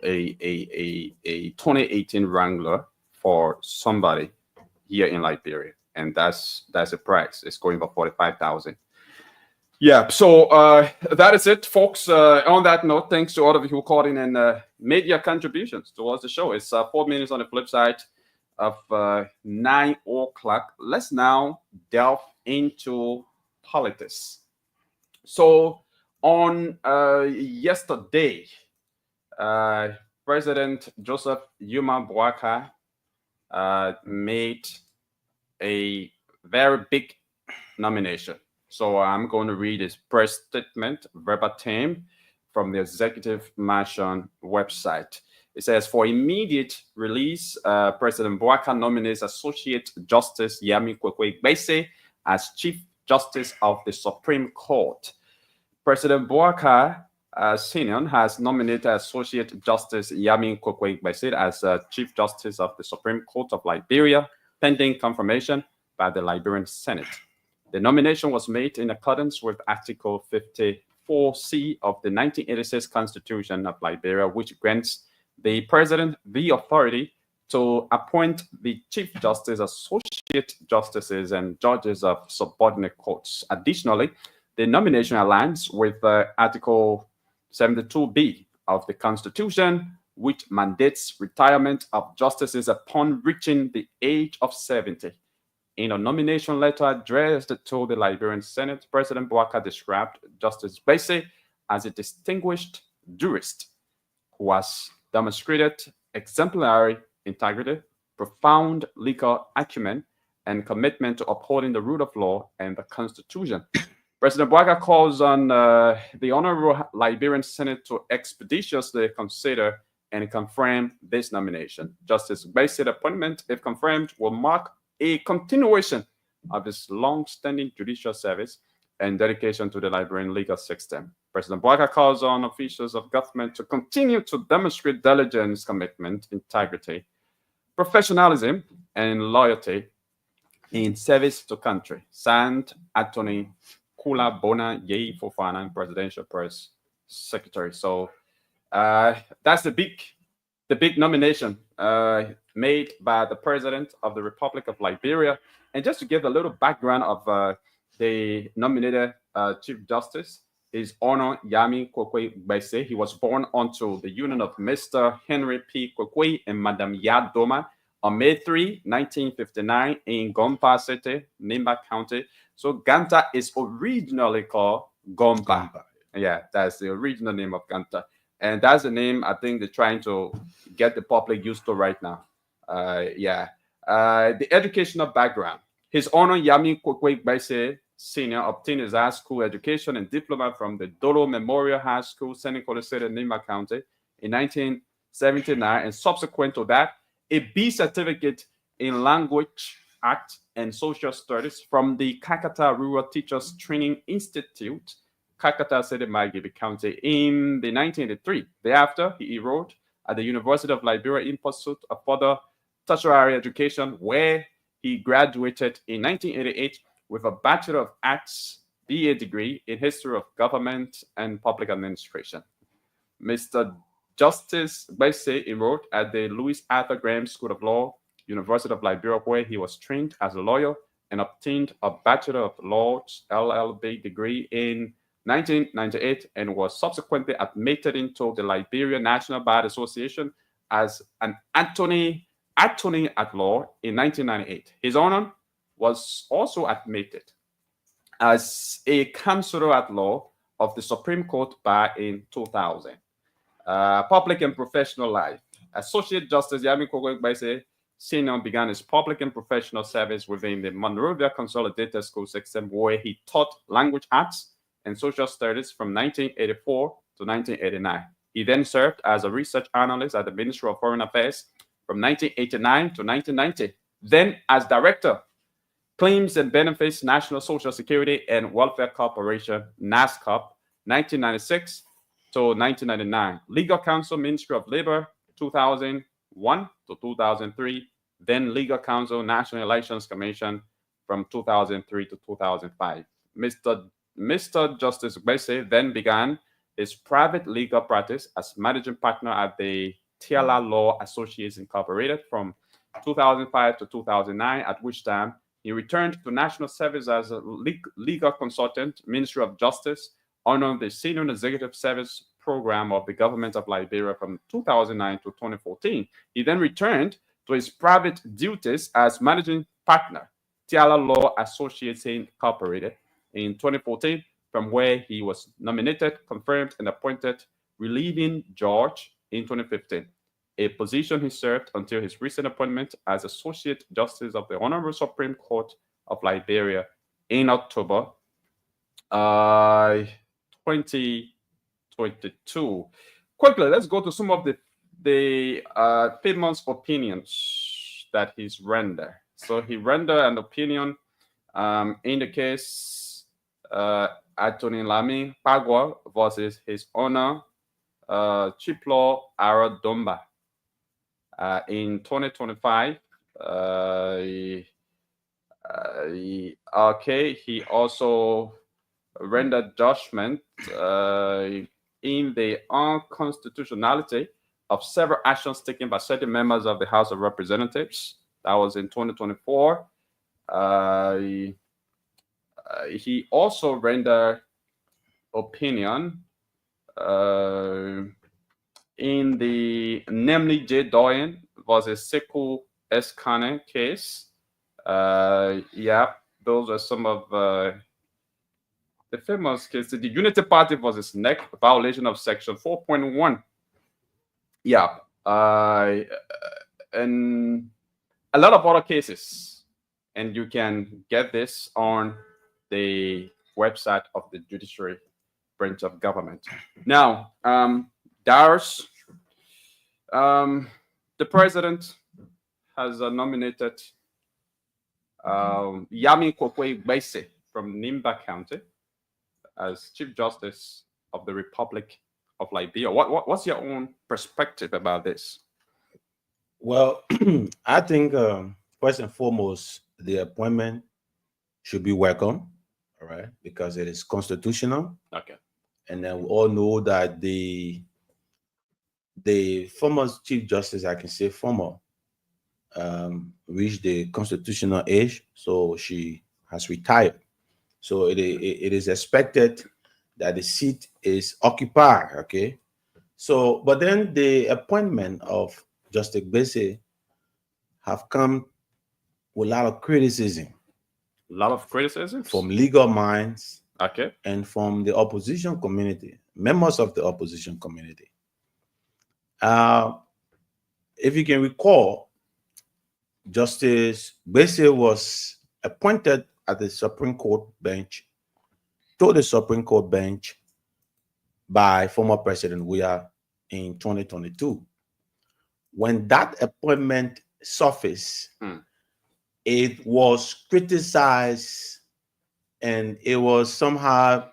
2018 Wrangler for somebody here in Liberia, and that's the price. It's going for 45,000. Yeah, so that is it, folks. On that note, thanks to all of you who called in and made your contributions towards the show. It's 4 minutes on the flip side of 9 o'clock. Let's now delve into politics. So on yesterday, President Joseph Yuma Boaka made a very big nomination. So I'm going to read his press statement verbatim from the Executive Mansion website. It says, for immediate release, President Boaka nominates Associate Justice Yami Kwekwe-Gbese as Chief Justice of the Supreme Court. President Boaka Senior has nominated Associate Justice Yami Kwekwe-Gbese as Chief Justice of the Supreme Court of Liberia, pending confirmation by the Liberian Senate. The nomination was made in accordance with Article 54C of the 1986 Constitution of Liberia, which grants the President the authority to appoint the Chief Justice, Associate Justices, and judges of subordinate courts. Additionally, the nomination aligns with Article 72B of the Constitution, which mandates retirement of justices upon reaching the age of 70. In a nomination letter addressed to the Liberian Senate, President Boaka described Justice Gbese as a distinguished jurist who has demonstrated exemplary integrity, profound legal acumen, and commitment to upholding the rule of law and the Constitution. President Boaka calls on the Honorable Liberian Senate to expeditiously consider and confirm this nomination. Justice Gbese's appointment, if confirmed, will mark a continuation of his long-standing judicial service and dedication to the Liberian legal system. President Boaka calls on officials of government to continue to demonstrate diligence, commitment, integrity, professionalism, and loyalty in service to country. Signed, Attorney Kula Bona Yei Fofana, Presidential Press Secretary. So that's the big nomination made by the President of the Republic of Liberia. And just to give a little background of the nominated Chief Justice, His Honor Yami Kwekwe Gbese. He was born onto the union of Mr. Henry P. Kwekwe and Madame Yadoma on May 3, 1959 in Gompa City, Nimba County. So Ganta is originally called Gompa. Yeah, that's the original name of Ganta. And that's the name I think they're trying to get the public used to right now. The educational background. His Honor Yami Kwekwe Gbese Sr. obtained his high school education and diploma from the Dolo Memorial High School, Seneca City, Nimba County in 1979, and subsequent to that, a B certificate in Language, Art, and Social Studies from the Kakata Rural Teachers Training Institute, Kakata City, Magibi County, in the 1983. Thereafter, he enrolled at the University of Liberia in pursuit of further tertiary education, where he graduated in 1988 with a Bachelor of Arts BA degree in History of Government and Public Administration. Mr. Justice Gbese enrolled at the Louis Arthur Graham School of Law, University of Liberia, where he was trained as a lawyer and obtained a Bachelor of Laws LLB degree in 1998, and was subsequently admitted into the Liberia National Bar Association as an attorney at law in 1998. His Honor was also admitted as a counselor at law of the Supreme Court Bar in 2000. Public and professional life. Associate Justice Yami Kwekwe Gbese Sr. began his public and professional service within the Monrovia Consolidated School System, where he taught language arts and social studies from 1984 to 1989. He then served as a research analyst at the Ministry of Foreign Affairs from 1989 to 1990. Then as director, Claims and Benefits, National Social Security and Welfare Corporation, NASCOP, 1996 to 1999. Legal Counsel, Ministry of Labor, 2001 to 2003. Then Legal Counsel, National Elections Commission from 2003 to 2005. Mr. Justice Gbese then began his private legal practice as managing partner at the Tiala Law Associates Incorporated from 2005 to 2009, at which time he returned to national service as a legal consultant, Ministry of Justice, under the Senior Executive Service Program of the Government of Liberia from 2009 to 2014. He then returned to his private duties as managing partner, Tiala Law Associates Incorporated, in 2014, from where he was nominated, confirmed, and appointed relieving judge in 2015, a position he served until his recent appointment as Associate Justice of the Honorable Supreme Court of Liberia in October 2022. Quickly, let's go to some of the famous opinions that he's rendered. So he rendered an opinion in the case Attorney Lami Pagwa versus His Honor Chiplo Aradomba in 2025. He also rendered judgment in the unconstitutionality of several actions taken by certain members of the House of Representatives. That was in 2024. He also rendered opinion in the namely J. Doyen versus Sekou Eskane case. Those are some of the famous cases. The Unity Party versus NEC, violation of Section 4.1. And a lot of other cases. And you can get this on the website of the Judiciary Branch of Government. Now, Dars, the president has nominated Yami Kwekwe Gbese from Nimba County as Chief Justice of the Republic of Liberia. What's your own perspective about this? Well, I think first and foremost, the appointment should be welcome, all right, because it is constitutional. Okay. And then we all know that the the former Chief Justice, I can say former, reached the constitutional age, so she has retired. So it is expected that the seat is occupied. Okay. So, but then the appointment of Justice Bese have come with a lot of criticism. A lot of criticism from legal minds, okay, and from the opposition community, members of the opposition community. If you can recall, Justice Bese was appointed at the Supreme Court bench, to the Supreme Court bench, by former President Weah in 2022. When that appointment surfaced, it was criticized, and it was somehow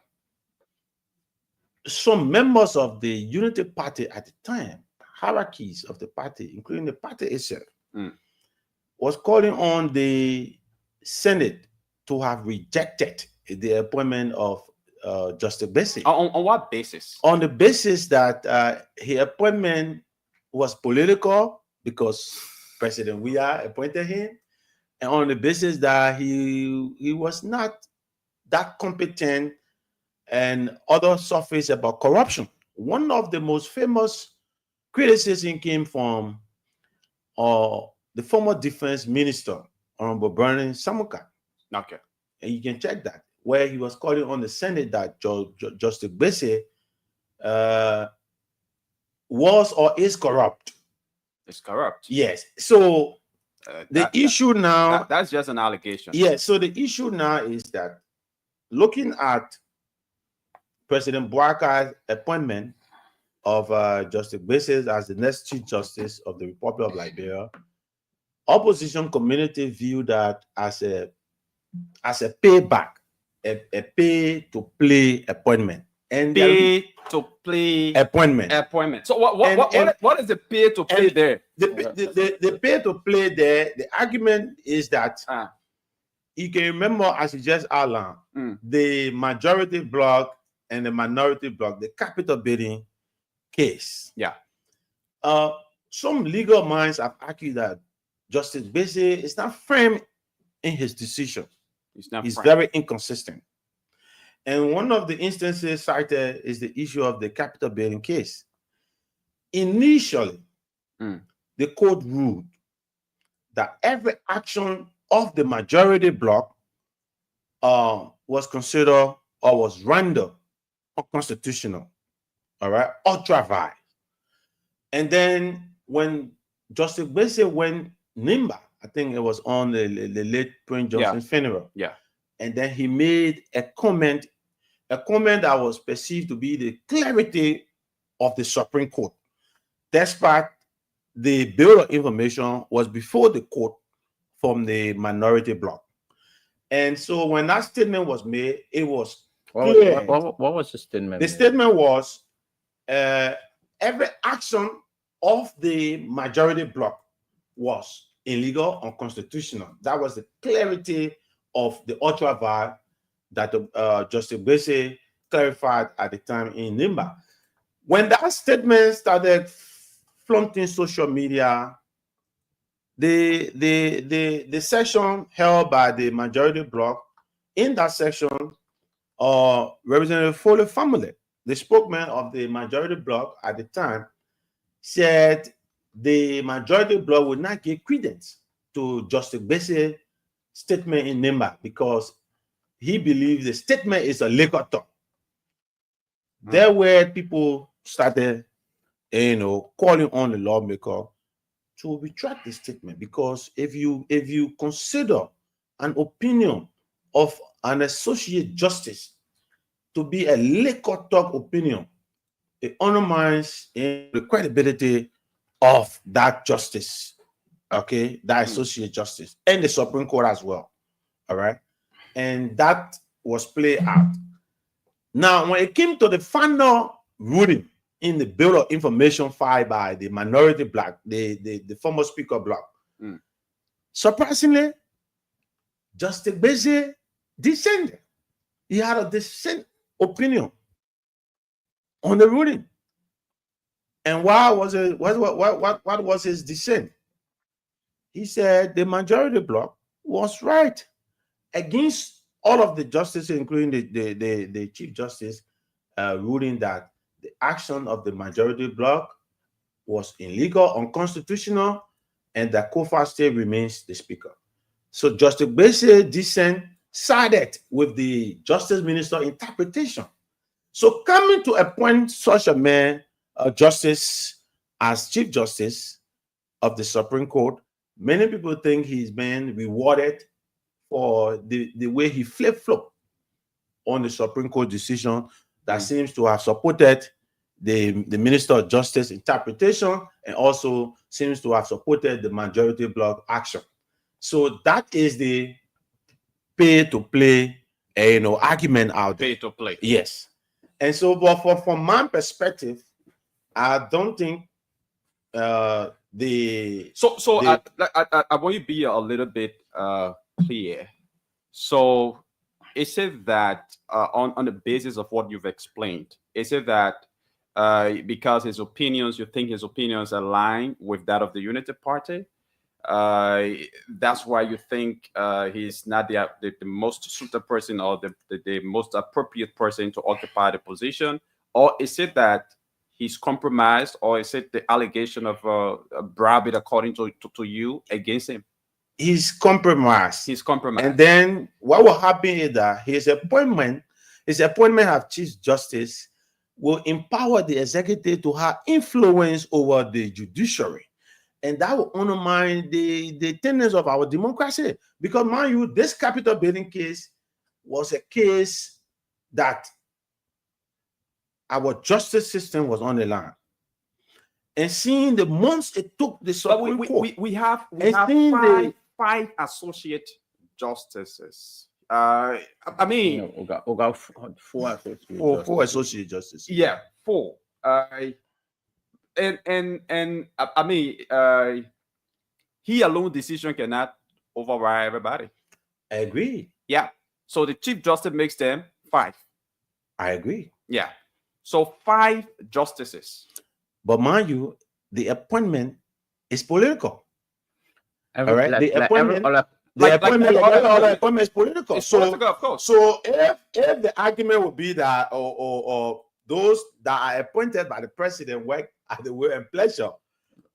some members of the Unity Party at the time, hierarchies of the party, including the party itself, was calling on the Senate to have rejected the appointment of Justice Bese. On what basis? On the basis that his appointment was political because President Weah appointed him, and on the basis that he was not that competent, and other surface about corruption. One of the most famous criticism came from the former defense minister, Honorable Bernie Samuka. Okay. And you can check that, where he was calling on the Senate that Justice Bese was or is corrupt. It's corrupt. Yes. So the issue now... That's just an allegation. Yes. So the issue now is that looking at President Bouakar's appointment of Justice Bese as the next Chief Justice of the Republic of Liberia, opposition community view that as a payback, a pay-to-play appointment. And pay-to-play appointment. So what is the pay-to-play there? The pay-to-play there, the argument is that you can remember, as you just outlined, the majority bloc and the minority bloc, the capital bidding case. Yeah. Some legal minds have argued that Justice Bese is not firm in his decision. He's very inconsistent. And one of the instances cited is the issue of the capital bidding case. Initially, the court ruled that every action of the majority bloc was considered or was rendered unconstitutional, all right, ultra vires. And then when Justice Bese went Nimba, I think it was on the late Prince Johnson's funeral. Yeah. And then he made a comment that was perceived to be the clarity of the Supreme Court, despite the Bureau of Information was before the court from the minority bloc. And so when that statement was made, it was clear. What was the statement? The statement was every action of the majority bloc was illegal, unconstitutional. That was the clarity of the ultra vires that Justice Bese clarified at the time in Nimba. When that statement started flaunting social media, the session held by the majority bloc, in that section, Representative Foley Family, the spokesman of the majority bloc at the time, said the majority bloc would not give credence to Justice Bese's statement in Nimba because he believes the statement is a liquor talk. There were people started, calling on the lawmaker to retract the statement, because if you consider an opinion of an associate justice to be a liquor talk opinion, it undermines the credibility of that justice, okay, that associate justice, and the Supreme Court as well. All right. And that was played out. Now, when it came to the final ruling in the Bureau of Information filed by the minority bloc, the former Speaker bloc, surprisingly, Justice Bese dissented. He had a dissent opinion on the ruling. And why was it? What was his dissent? He said the majority bloc was right against all of the justices, including the Chief Justice, ruling that the action of the majority bloc was illegal, unconstitutional, and that Kofa still remains the speaker. So Justice Bese dissent sided with the Justice Minister interpretation. So coming to appoint such a man, justice, as Chief Justice of the Supreme Court, many people think he's been rewarded for the way he flip-flopped on the Supreme Court decision that seems to have supported the Minister of Justice interpretation and also seems to have supported the majority bloc action. So that is the pay-to-play, argument out there. Pay-to-play. Yes. And so, but from my perspective, I don't think I want you to be a little bit clear. So is it that on the basis of what you've explained, is it that because his opinions, you think his opinions align with that of the Unity Party? That's why you think he's not the most suited person or the most appropriate person to occupy the position? Or is it that he's compromised, or is it the allegation of bribery, according to you, against him? He's compromised. He's compromised. And then what will happen is that his appointment as Chief Justice will empower the executive to have influence over the judiciary. And that will undermine the tenets of our democracy. Because, mind you, this capital building case was a case that our justice system was on the line. And seeing the months it took the Supreme Court. We have five associate justices. I mean, four associate justices. Yeah, four. And I mean, he alone decision cannot override everybody. I agree. Yeah. So the Chief Justice makes them 5. I agree. Yeah. So 5 justices. But mind you, the appointment is political. All right. The appointment is political. It's political, of course. So if the argument would be that or those that are appointed by the president work at the will and pleasure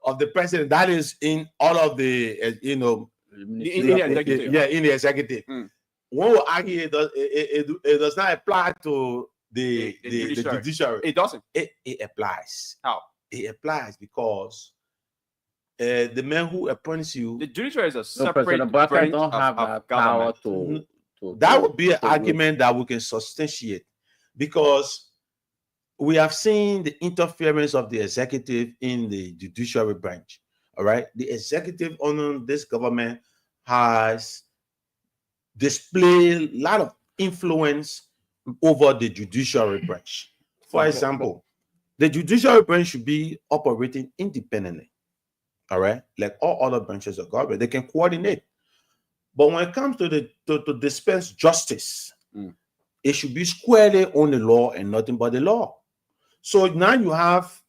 of the president, that is in all of the in the executive. One will argue it does not apply to the judiciary. It doesn't. It applies. How? It applies because the man who appoints you, the judiciary is a separate branch don't have that power to that would be an argument that we can substantiate, because we have seen the interference of the executive in the judiciary branch. All right, the executive on this government has displayed a lot of influence over the judiciary branch. For example, the judiciary branch should be operating independently. All right, like all other branches of government, they can coordinate. But when it comes to to dispense justice, it should be squarely on the law and nothing but the law. So now you have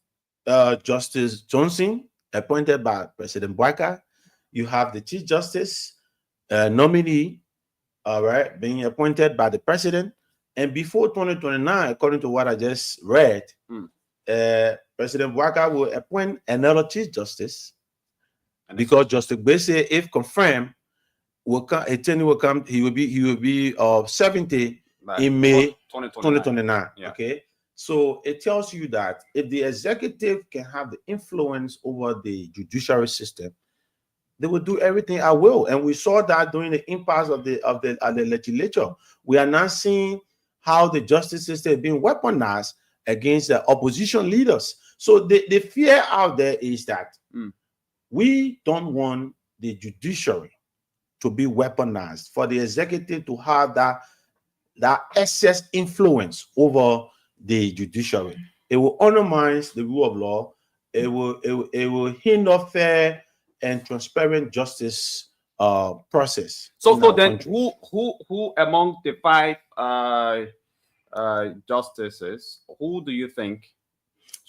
Justice Johnson appointed by President Bwaka. You have the Chief Justice nominee, all right, being appointed by the president. And before 2029, according to what I just read, President Bwaka will appoint another Chief Justice, because Justice Bese, if confirmed, will come. He will be 70 in May 2029. Yeah. Okay, so it tells you that if the executive can have the influence over the judiciary system, they will do everything at will. And we saw that during the impasse of the legislature. We are now seeing how the justice system is being weaponized against the opposition leaders. So the fear out there is that we don't want the judiciary to be weaponized, for the executive to have that excess influence over the judiciary. It will undermine the rule of law. It will hinder fair and transparent justice process. So then, who among the 5 justices, who do you think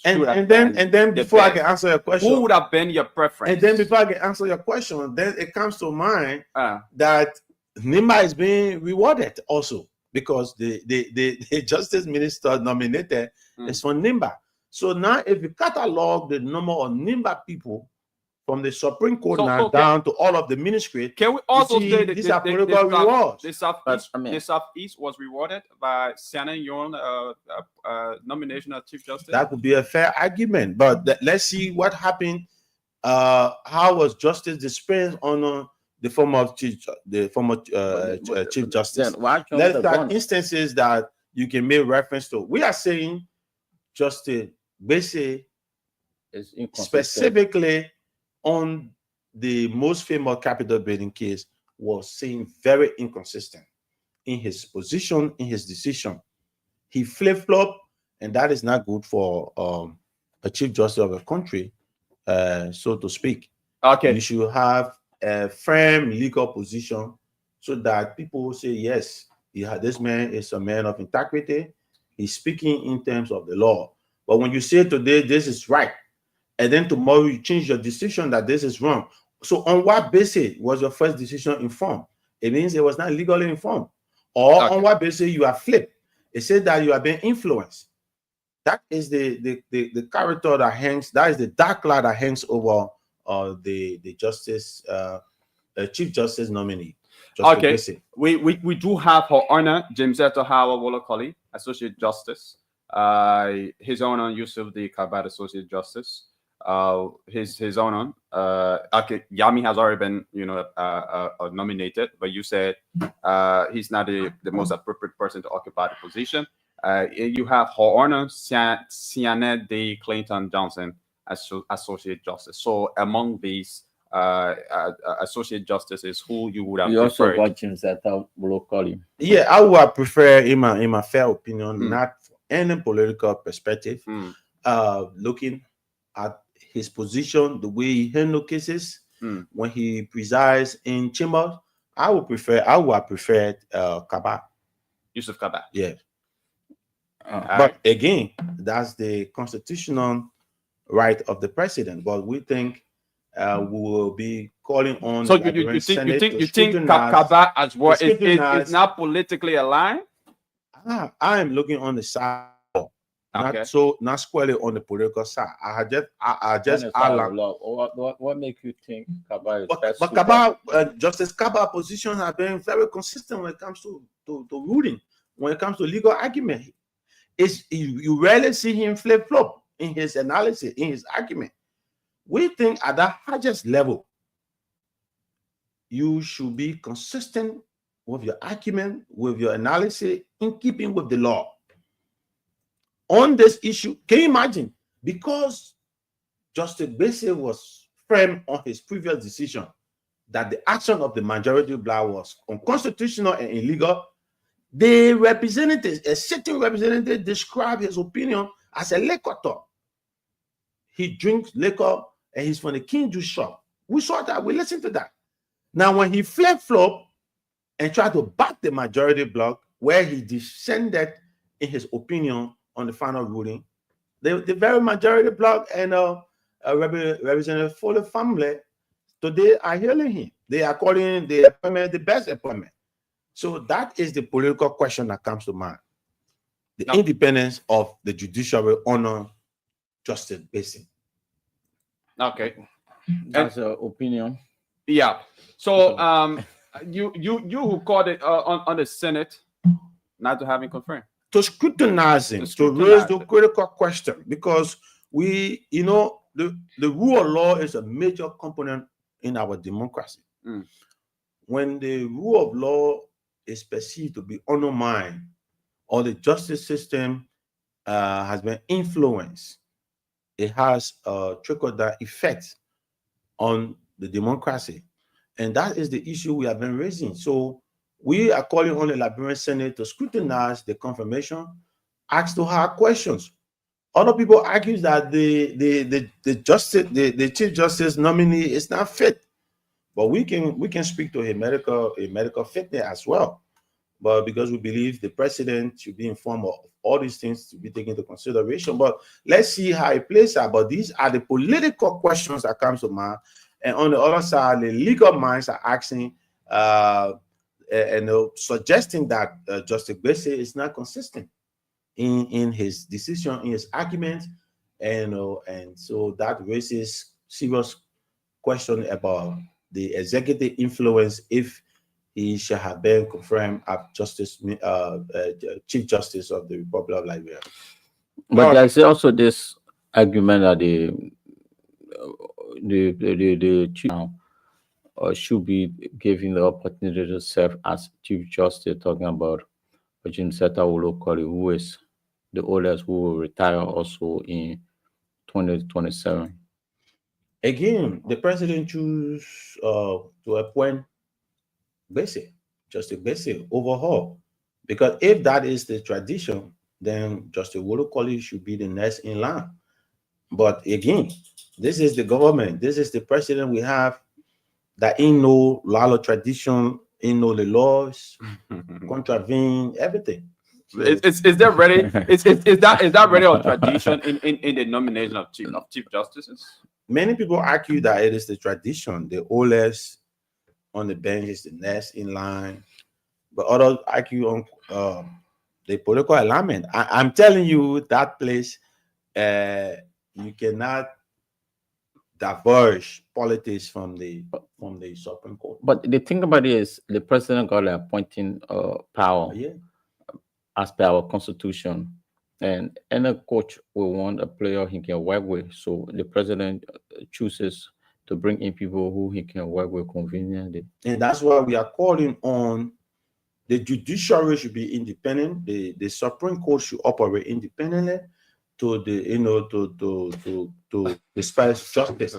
have and then the before I best? can answer your question, Who would have been your preference? and then before I can answer your question, then it comes to mind that Nimba is being rewarded also because the justice minister nominated is from Nimba. So now if you catalog the number of Nimba people from the Supreme Court down to all of the ministry, can we also say that these are political rewards? The Southeast was rewarded by Shannon Yorn nomination as Chief Justice? That would be a fair argument, but let's see what happened. How was justice dispensed on the former Chief Justice? There are instances that you can make reference to. We are saying Justice Bese is specifically on the most famous capital building case was seen very inconsistent in his position, in his decision. He flip-flopped, and that is not good for a Chief Justice of a country, so to speak. Okay. You should have a firm legal position so that people will say, yes, this man is a man of integrity. He's speaking in terms of the law. But when you say today, this is right, and then tomorrow you change your decision that this is wrong. So on what basis was your first decision informed? It means it was not legally informed. Or on what basis you are flipped? It says that you are being influenced. That is the character that hangs, that is the dark cloud that hangs over the justice, Chief Justice nominee. Okay, we do have Her Honor James Eto Howard Wolokoli, Associate Justice. His Honor Yusuf D. Kabat, Associate Justice. His Honor, okay, Yami has already been, nominated, but you said he's not the most appropriate person to occupy the position. You have Her Honor Sianet D. Clayton Johnson as Associate Justice. So among these Associate Justices, who you would have preferred? Also got James Eto Wolokoli. Yeah, I would prefer, in my fair opinion, not any political perspective, looking at his position, the way he handles cases, when he presides in chambers, I would have preferred Kaba. Yusuf Kaba. Yeah. But again, that's the constitutional right of the president. But we think we will be calling on. So you think Kaba as well is not politically aligned? I am looking on the side. Not squarely on the political side. I just what makes you think Kaba is but Kaba, Justice Kaba position has been very consistent when it comes to ruling, when it comes to legal argument. You rarely see him flip-flop in his analysis, in his argument. We think at the highest level, you should be consistent with your argument, with your analysis, in keeping with the law. On this issue, can you imagine? Because Justice Bese was firm on his previous decision that the action of the majority bloc was unconstitutional and illegal, the representative, a sitting representative, described his opinion as a liquor talk. He drinks liquor and he's from the King Juice shop. We saw that, we listened to that. Now, when he flip-flopped and tried to back the majority bloc, where he descended in his opinion on the final ruling, the very majority bloc and Representative Foley family today are hailing him. They are calling the appointment the best appointment. So that is the political question that comes to mind. The independence of the judiciary honor Justice Bese. Okay. That's an opinion. Yeah. So you who called it on the Senate not to have him confirmed. To scrutinize him, to raise the critical question, because the rule of law is a major component in our democracy. When the rule of law is perceived to be undermined, or the justice system has been influenced, it has a trickle-down effect on the democracy. And that is the issue we have been raising. So we are calling on the Liberian Senate to scrutinize the confirmation, ask to hard questions. Other people argue that the Chief Justice nominee is not fit, but we can speak to a medical fitness as well. but because we believe the president should be informed of all these things to be taken into consideration. But let's see how it plays out. But these are the political questions that come to mind. And on the other side, the legal minds are asking suggesting that Justice Gbese is not consistent in his decision, in his argument, and so that raises serious question about the executive influence if he should have been confirmed as Chief Justice of the Republic of Liberia. But there's also this argument that the chief now should be given the opportunity to serve as Chief Justice, talking about Virgin Seta Olokori, who is the oldest, who will retire also in 2027. Again, the president choose to appoint Gbese, Justice Gbese, overhaul. Because if that is the tradition, then Justice Olokori should be the next in line. But again, this is the government, this is the president we have that ain't no lot of tradition, ain't no the laws, contravene everything. So, is there really is that really a tradition in the nomination of chief justices? Many people argue that it is the tradition, the oldest on the bench is the next in line, but others argue on the political alignment. I'm telling you that place, you cannot diverge politics from the Supreme Court. But the thing about it is, the president got the appointing power as per our constitution, and any coach will want a player he can work with. So the president chooses to bring in people who he can work with conveniently. And that's why we are calling on the judiciary should be independent. The Supreme Court should operate independently to dispense justice.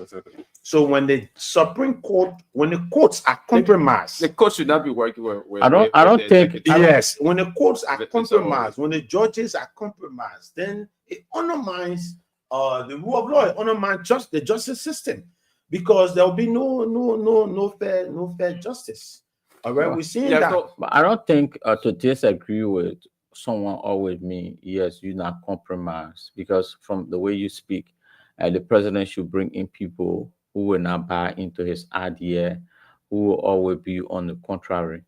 So when the Supreme Court, when the courts are compromised, the court should not be working with I don't think yes, when the courts are compromised, when the judges are compromised, then it undermines the rule of law, it undermines the justice system, because there will be no fair justice. All right, we're seeing that. But I don't think to disagree with someone or with me, yes, you're not compromised, because from the way you speak, the president should bring in people who will not buy into his idea, who will always be on the contrary.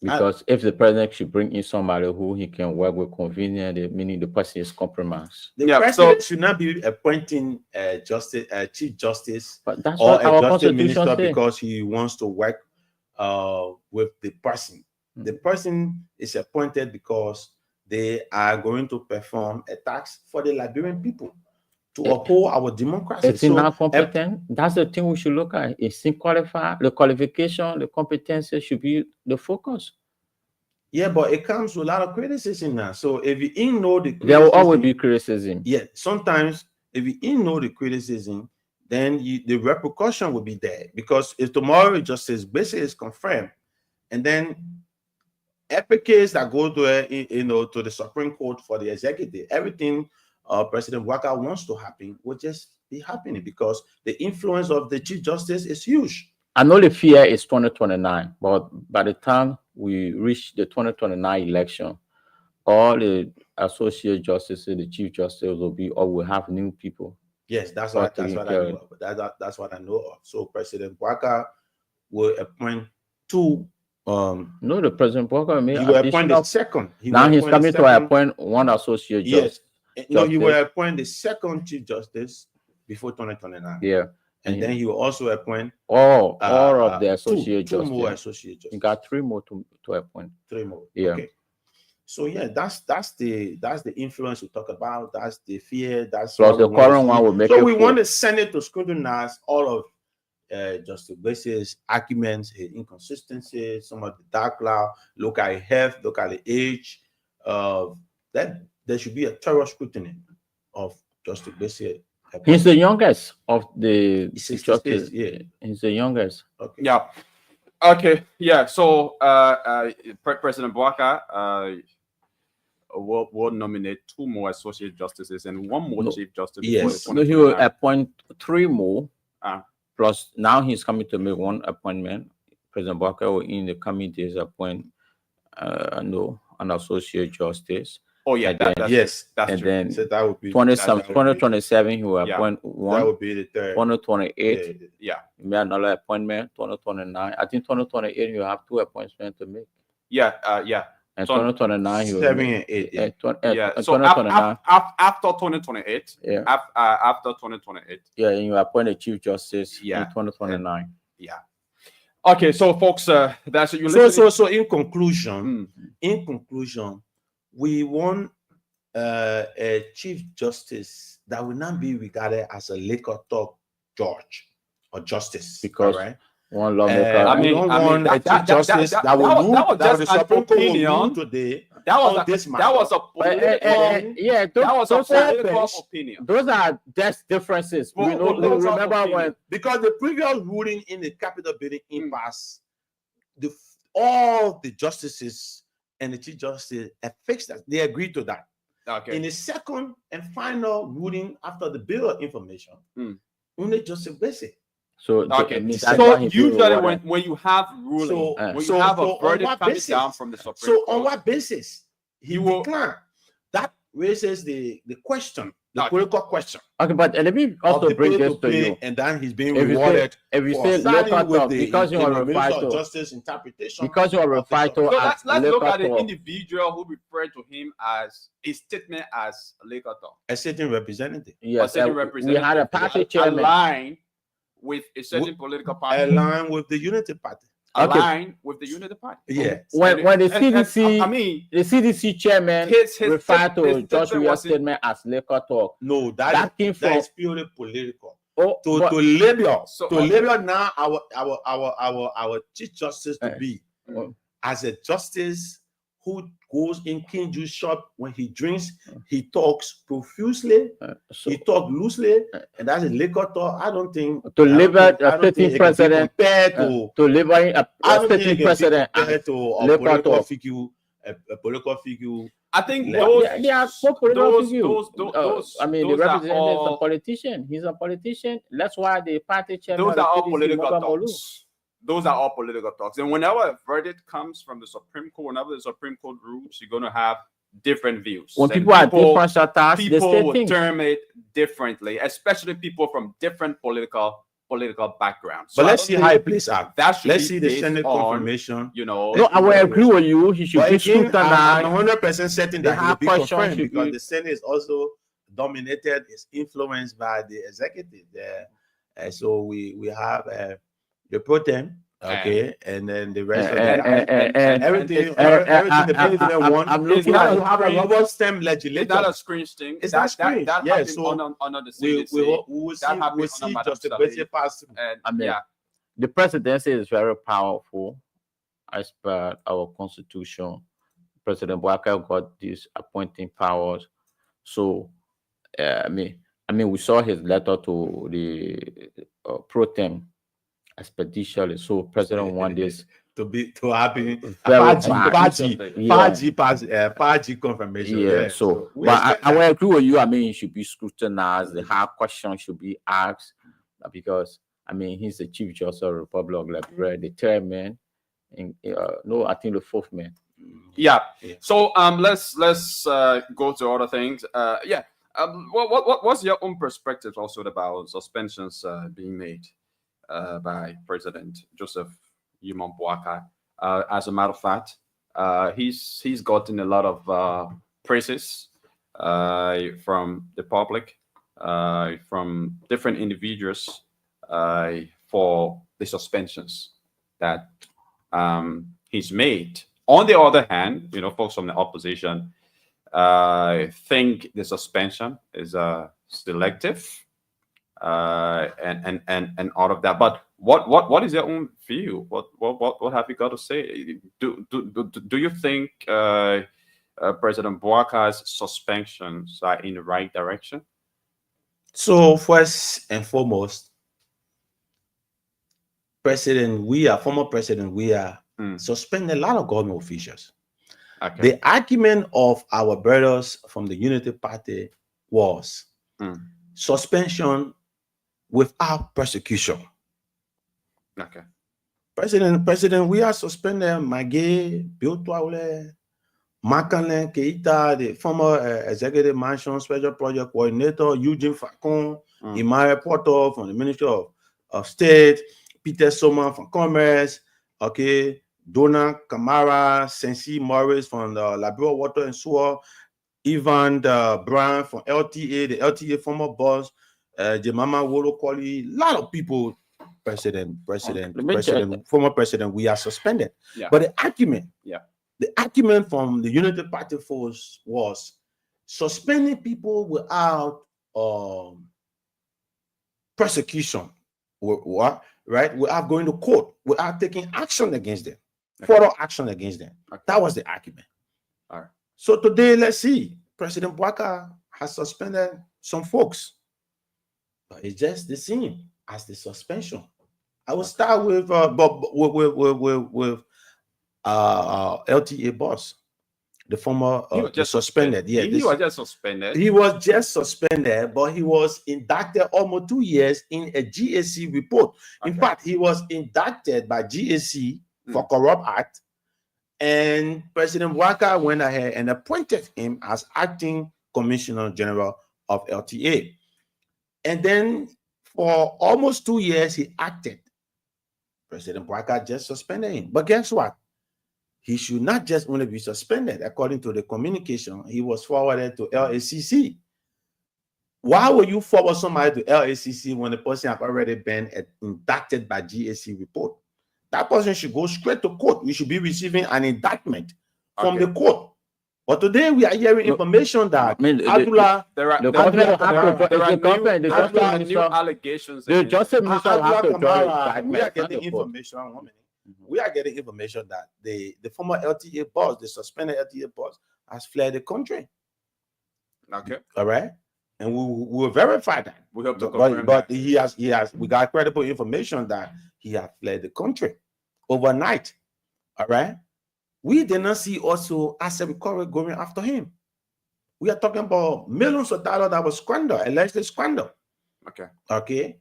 Because if the president should bring in somebody who he can work with conveniently, meaning the person is compromised. The president should not be appointing chief justice but that's or what our a justice constitution minister says. because he wants to work with the person. The person is appointed because they are going to perform a task for the Liberian people to uphold our democracy. It's not competent. That's the thing we should look at. It's qualified. The qualification, the competency should be the focus. Yeah, but it comes with a lot of criticism now. So if you ignore the criticism, there will always be criticism. Yeah, sometimes if you ignore the criticism, then the repercussion will be there. Because if tomorrow Justice Gbese is confirmed, and then every case that goes to the Supreme Court for the executive, everything President Waka wants to happen will just be happening, because the influence of the Chief Justice is huge. I know the fear is 2029, but by the time we reach the 2029 election, all the associate justices, the Chief Justice will be, or will have new people. Yes, that's what I know of. That's what I know of. So President Waka will appoint two. No, the President Waka may appoint the second. Now he's coming to appoint one associate justice. No, he will appoint the second Chief Justice before 2029. Yeah. And then he will also appoint all of the associate justice. Two more associate justice. You got three more to appoint. Three more. Yeah. Okay. So yeah, that's the influence we talk about. That's the fear. That's plus the current one will make. So we want the Senate to scrutinize all of Justice Gbese's arguments, his inconsistencies, some of the dark cloud. Look at his health. Look at the age. That there should be a thorough scrutiny of Justice Gbese. He's the youngest of the justice. Yeah, he's the youngest. Okay. Yeah. Okay. Yeah. So President Bouaka will nominate two more associate justices and one more chief justice. Yes. So he will appoint three more. Plus now he's coming to make one appointment. President Bouaka will in the coming days appoint no, an associate justice. Oh yeah, And then, that's and true. then So that would be 2027 he will Yeah. appoint that one. would be the third. 2028 Yeah. he made another appointment. 2029, I think 2028 you have 2 appointments to make. Yeah. And So- 2029 he will 7 make, and 8. yeah. Yeah. So 2029, after 2028. Yeah. After 2028. yeah, and you appoint a chief justice Yeah. in 2029. Yeah. Okay, so folks, that's you. So in conclusion, we want a chief justice that will not be regarded as a liquor talk judge or justice, Because all right? one lawmaker, We don't want a chief justice that will rule, that the Supreme Court will rule today. That was on this that was a political. yeah, that was a those are political opinion. those are just differences. We know, we Political remember opinion. when because the previous ruling in the Capitol building impasse, all the justices and the chief justice have fixed that. They agreed to that. Okay. In the second and final ruling after the bill of information, only Joseph Bessie. so Okay. that's So why he feel usually rewarded. when you have ruling, when so you have a on verdict what coming basis? down from the Supreme So Court, on what basis he will decline? That raises the question, the political question. Okay, but let me also bring this to you. And then he's being If you say- rewarded if you for say siding liquor with talk, the because you are Minister referred of to- Justice interpretation. because you are referred to so as let's look liquor at the talk. individual who referred to him as his statement as liquor talk. A certain representative. Yes, a certain we representative had a party chairman. aligned with a certain political party. Aligned with the Unity Party. Aligned with the Unity Party. Yes. When the CDC, I mean, the CDC chairman his referred to his George statement Weah's wasn't- statement as liquor talk. No, That came from- that is purely political. Oh, To but- label So- now our chief justice to be as a justice who goes in King Juice shop when he drinks, he talks profusely, he talks loosely, and that's a liquor talk. I don't think to label a I don't think sitting it can be president compared to label a I don't think sitting it can be president compared as to a liquor political talk. figure, a political figure. I think Well, those, They are so political those, figure. those, I mean, the those are representative is a all- politician. He's a politician. That's why the party chairman. those of are all CDC, political Morgan Molu. talks. Those are all political talks. And whenever a verdict comes from the Supreme Court, whenever the Supreme Court rules, you're going to have different views. When And people are different attacks, they people say will things. term it differently, especially people from different political backgrounds. But So I let's don't see think how it plays out. That should Let's be see the based Senate on, confirmation. You know, No, I will agree with you. He should But be again, I'm scrutinized. 100% certain The that he will hard be question confirmed should because be- the Senate is also dominated, is influenced by the executive there. So we have the pro tem, okay, and then the rest of the everything the president wants. I'm If looking you at have a rubber stamp it's legislature, not a screen thing. It's that, not screen. That Yeah, happened so under the we CDC. will see, That happened we'll under see Madam Justice Saleh. Bessie pass through. And I mean, yeah, the presidency is very powerful as per our constitution. President Bouaka got these appointing powers. So, I mean, we saw his letter to the pro tem expeditiously. So, President want this to happen. very 5G confirmation. Yeah. So, but I will agree with you. I mean, he should be scrutinized. The hard questions should be asked because I mean, he's the Chief Justice of the Republic of Liberia, the chairman, and no, I think the fourth man. Yeah. So let's go to other things. Yeah. What's your own perspective also about suspensions being made by President Joseph Yumon Bouaka? As a matter of fact, he's gotten a lot of praises from the public, from different individuals for the suspensions that he's made. On the other hand, you know, folks from the opposition think the suspension is selective and all of that. But what is your own view? What have you got to say? Do you think President Bouaka's suspensions are in the right direction? So first and foremost, former President Weah suspended a lot of government officials. Okay. The argument of our brothers from the Unity Party was suspension without persecution. Okay. President, we are suspended Magé, Bill Twale, Makanlen Keita, the former executive mansion special project coordinator, Eugene Facon, Imare Porto from the Ministry of State, Peter Soma from Commerce, okay, Donna Kamara, Sensi Morris from the Liberia Water and Sewer, Ivan Brown from LTA, the LTA former boss, Jemama Wolo Koli, a lot of people, former president, we are suspended. Yeah. But the argument from the United Party force was suspending people without persecution, right? Without going to court, without taking action against them, further action against them. That was the argument. All right. So today, let's see. President Bouaka has suspended some folks, but it's just the same as the suspension. I will start with LTA boss, the former just suspended. Yeah, he was just suspended. He was just suspended, but he was indicted almost 2 years in a GAC report. In fact, he was indicted by GAC for corrupt act. And President Waka went ahead and appointed him as acting Commissioner General of LTA. And then for almost 2 years, he acted. President Waka just suspended him. But guess what? He should not just only be suspended. According to the communication, he was forwarded to LACC. Why would you forward somebody to LACC when the person has already been indicted by GAC report? That person should go straight to court. We should be receiving an indictment from the court. But today we are hearing information that Abdullah, there are new allegations. We are getting information. 1 minute. We are getting information that the former LTA boss, the suspended LTA boss, has fled the country. Okay. All right. And we will verify that. We hope to confirm but he has we got credible information that he has fled the country overnight. All right. We did not see also asset recovery going after him. We are talking about millions of dollars that was squandered, allegedly squandered. Okay. Okay.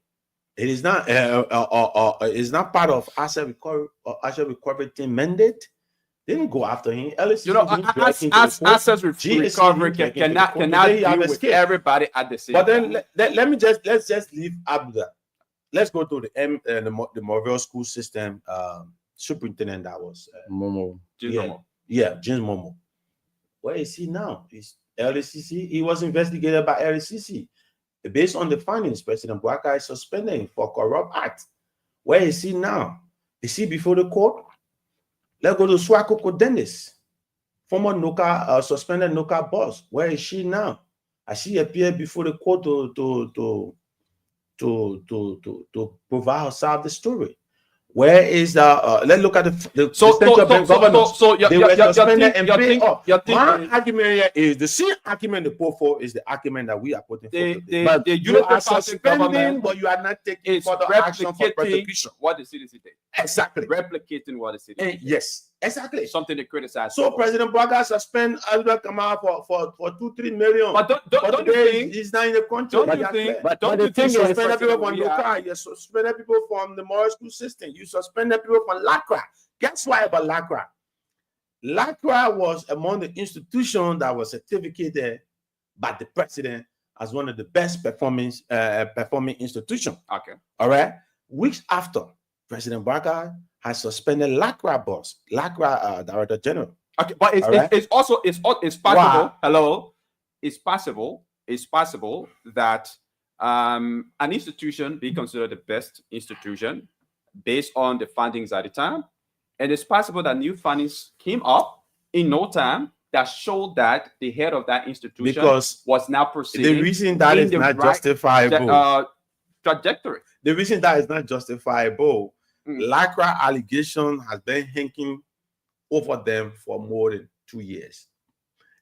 It is not it's not part of asset recovery team mandate. They didn't go after him. Asset recovery cannot deal with everybody at the same time. But then let's just leave Abdullah. Let's go to the Morville school system superintendent that was Momo. James Momo. Where is he now? He's LACC. He was investigated by LACC. Based on the findings, President Bouaka is suspended for corrupt act. Where is he now? Is he before the court? Let's go to Swakoko Dennis, former NOCA, suspended NOCA boss. Where is she now? Has she appeared before the court to provide herself the story? Where is let's look at the central bank governors. They were suspended and paid off. My argument here is the same argument the put for is the argument that we are putting forward. But you are suspending, but you are not taking further action for prosecution. What the CDC did. Exactly. Replicating what the CDC did. Yes, exactly. Something to criticize. So President Bouaka suspend Albert Kamara for 2-3 million. But don't you think he's not in the country? Don't you think? But the thing is, you suspend people from NOCA, you suspend people from the moral school system, you suspended people from LACRA. Guess why about LACRA? LACRA was among the institutions that was certificated by the president as one of the best performing institutions. Okay. All right. Weeks after, President Bouaka has suspended LACRA boss, LACRA director general. Okay, but it's possible. Wow. Hello, it's possible that an institution be considered the best institution based on the findings at the time, and it's possible that new findings came up in no time that showed that the head of that institution was now proceeding. The reason that is not justifiable trajectory. The reason that is not justifiable, LACRA allegation has been hanging over them for more than 2 years.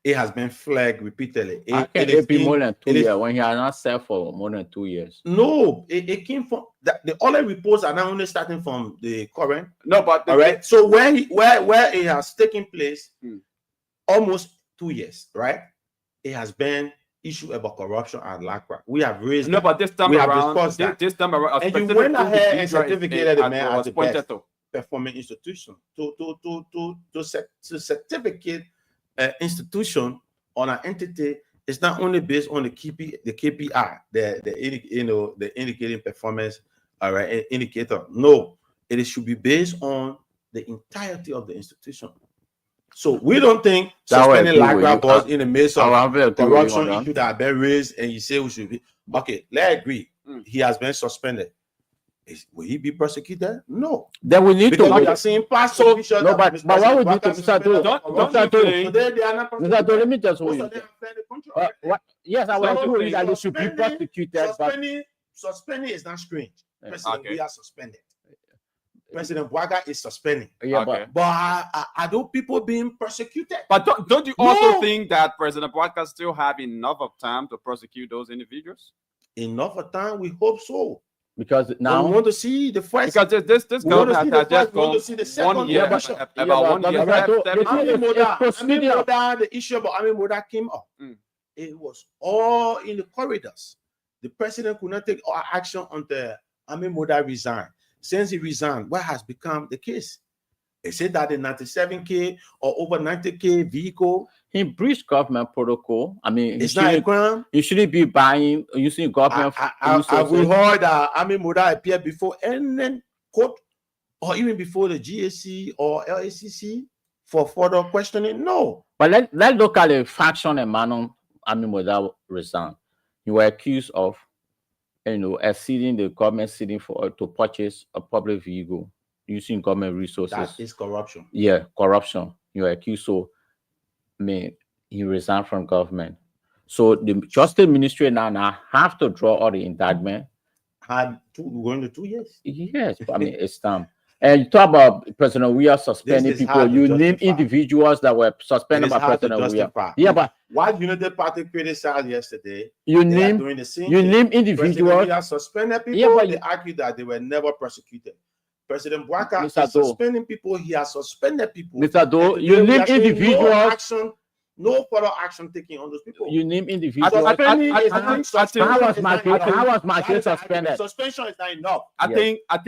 It has been flagged repeatedly. It be more than 2 years when he has not served for more than 2 years. No, it came from the other reports are not only starting from the current. No, but all right. So where it has taken place, almost 2 years, right? It has been issue about corruption and LACRA. We have raised but this time around, this time around, and you went ahead and certificated the man as the best. performing institution, to certificate institution on an entity is not only based on the KPI, the indicating performance indicator. No, it should be based on the entirety of the institution. So we don't think suspending Lagra boss in the midst of corruption issue that have been raised, and you say we should be okay. Let's agree. He has been suspended. Will he be prosecuted? No. Then we need because to. We are seeing past officials. No, but what would you do, Mr. Tolu? Mr. Tolu, let me just hold you. Yes, I will agree that they should be prosecuted. Suspending is not strange. President, we are suspended. President Bwaga is suspending. Yeah, but are those people being persecuted? But don't you also think that President Bwaga still have enough of time to prosecute those individuals? Enough of time? We hope so. Because now we want to see the first. Because this government has just gone 1 year. About 1 year. The issue about Ami Moda came up. It was all in the corridors. The president could not take action until Ami Moda resigned. Since he resigned, what has become the case? They said that the 97K or over 90K vehicle. He breached government protocol. I mean, it's not a crime. You shouldn't be buying using government. We heard that Ami Moda appeared before any court or even before the GAC or LACC for further questioning. No. But let's look at the faction and manner Ami Moda resigned. You were accused of, exceeding the government ceiling to purchase a public vehicle using government resources. That is corruption. Yeah, corruption. You are accused. So, he resigned from government. So the Justice Ministry now have to draw all the indictment. Going to 2 years. Yes, I mean it's time. And you talk about President we are suspending people. You name individuals that were suspended by President we are. Yeah, but what United Party criticized yesterday? You name individuals. We are suspended people. Yeah, but they argue that they were never prosecuted. President Bwaga is suspending people. He has suspended people. Mr. Do, you name individuals. No further action taken on those people. You name individuals. How was my case suspended? Suspension is not enough. I think that's